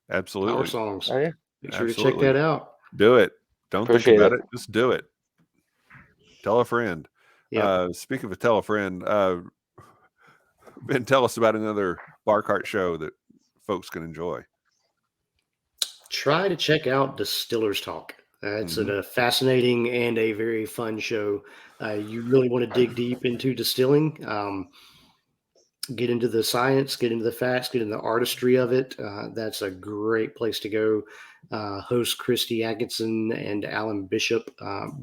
Absolutely. Power songs. Oh, yeah. Make sure to check that out. Do it. Don't Appreciate think about it. it. Just do it. Tell a friend. Yeah. Speaking of tell a friend, Ben, tell us about another bar cart show that folks can enjoy. Try to check out Distillers Talk. It's a fascinating and a very fun show. You really want to dig deep into distilling, get into the science, get into the facts, get into the artistry of it. That's a great place to go. Host Christy Atkinson and Alan Bishop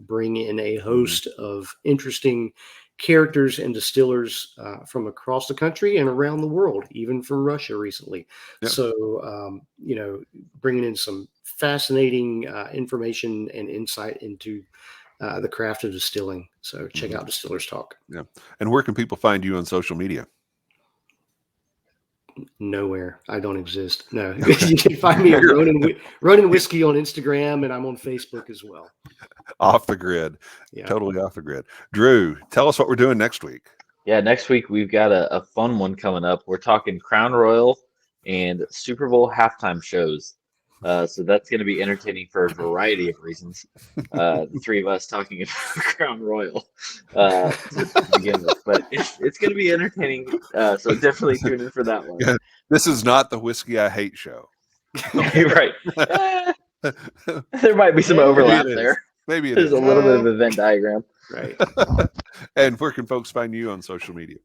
bring in a host of interesting characters and distillers from across the country and around the world, even from Russia recently. Yep. So, bringing in some fascinating information and insight into the craft of distilling. So check out Distillers Talk. Yeah. And where can people find you on social media? Nowhere. I don't exist. No. You can find me at Ronin Whiskey on Instagram, and I'm on Facebook as well. Off the grid. Yeah. Totally off the grid. Drew, tell us what we're doing next week. Yeah, next week we've got a fun one coming up. We're talking Crown Royal and Super Bowl halftime shows. So that's going to be entertaining for a variety of reasons. The three of us talking about Crown Royal to begin with, but it's going to be entertaining. So definitely tune in for that one. Yeah, this is not the Whiskey I Hate show. Right. There might be some overlap there. Maybe it There's is. a little bit of a Venn diagram. Right. And where can folks find you on social media?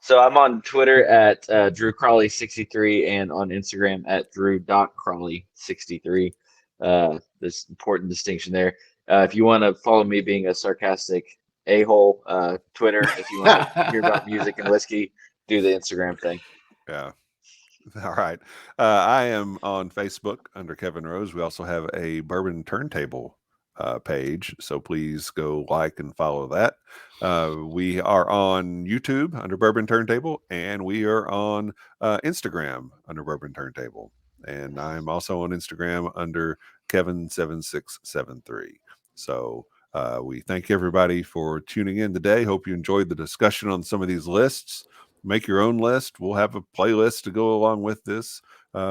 So I'm on Twitter at DrewCrawley63 and on Instagram at Drew.Crawley63. There's important distinction there. If you want to follow me being a sarcastic a-hole, Twitter. If you want to hear about music and whiskey, do the Instagram thing. Yeah. All right. I am on Facebook under Kevin Rose. We also have a Bourbon Turntable page, so please go like and follow that. We are on YouTube under Bourbon Turntable, and we are on Instagram under Bourbon Turntable, and I'm also on Instagram under Kevin7673. So we thank everybody for tuning in today. Hope you enjoyed the discussion on some of these lists. Make your own list. We'll have a playlist to go along with this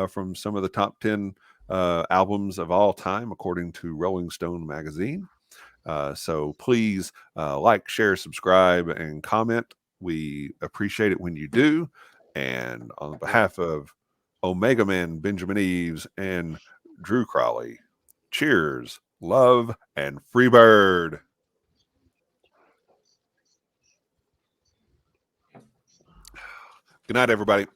from some of the top 10 albums of all time, according to Rolling Stone magazine. So please like, share, subscribe, and comment. We appreciate it when you do. And on behalf of Omega Man, Benjamin Eves, and Drew Crawley, cheers, love, and free bird. Good night, everybody.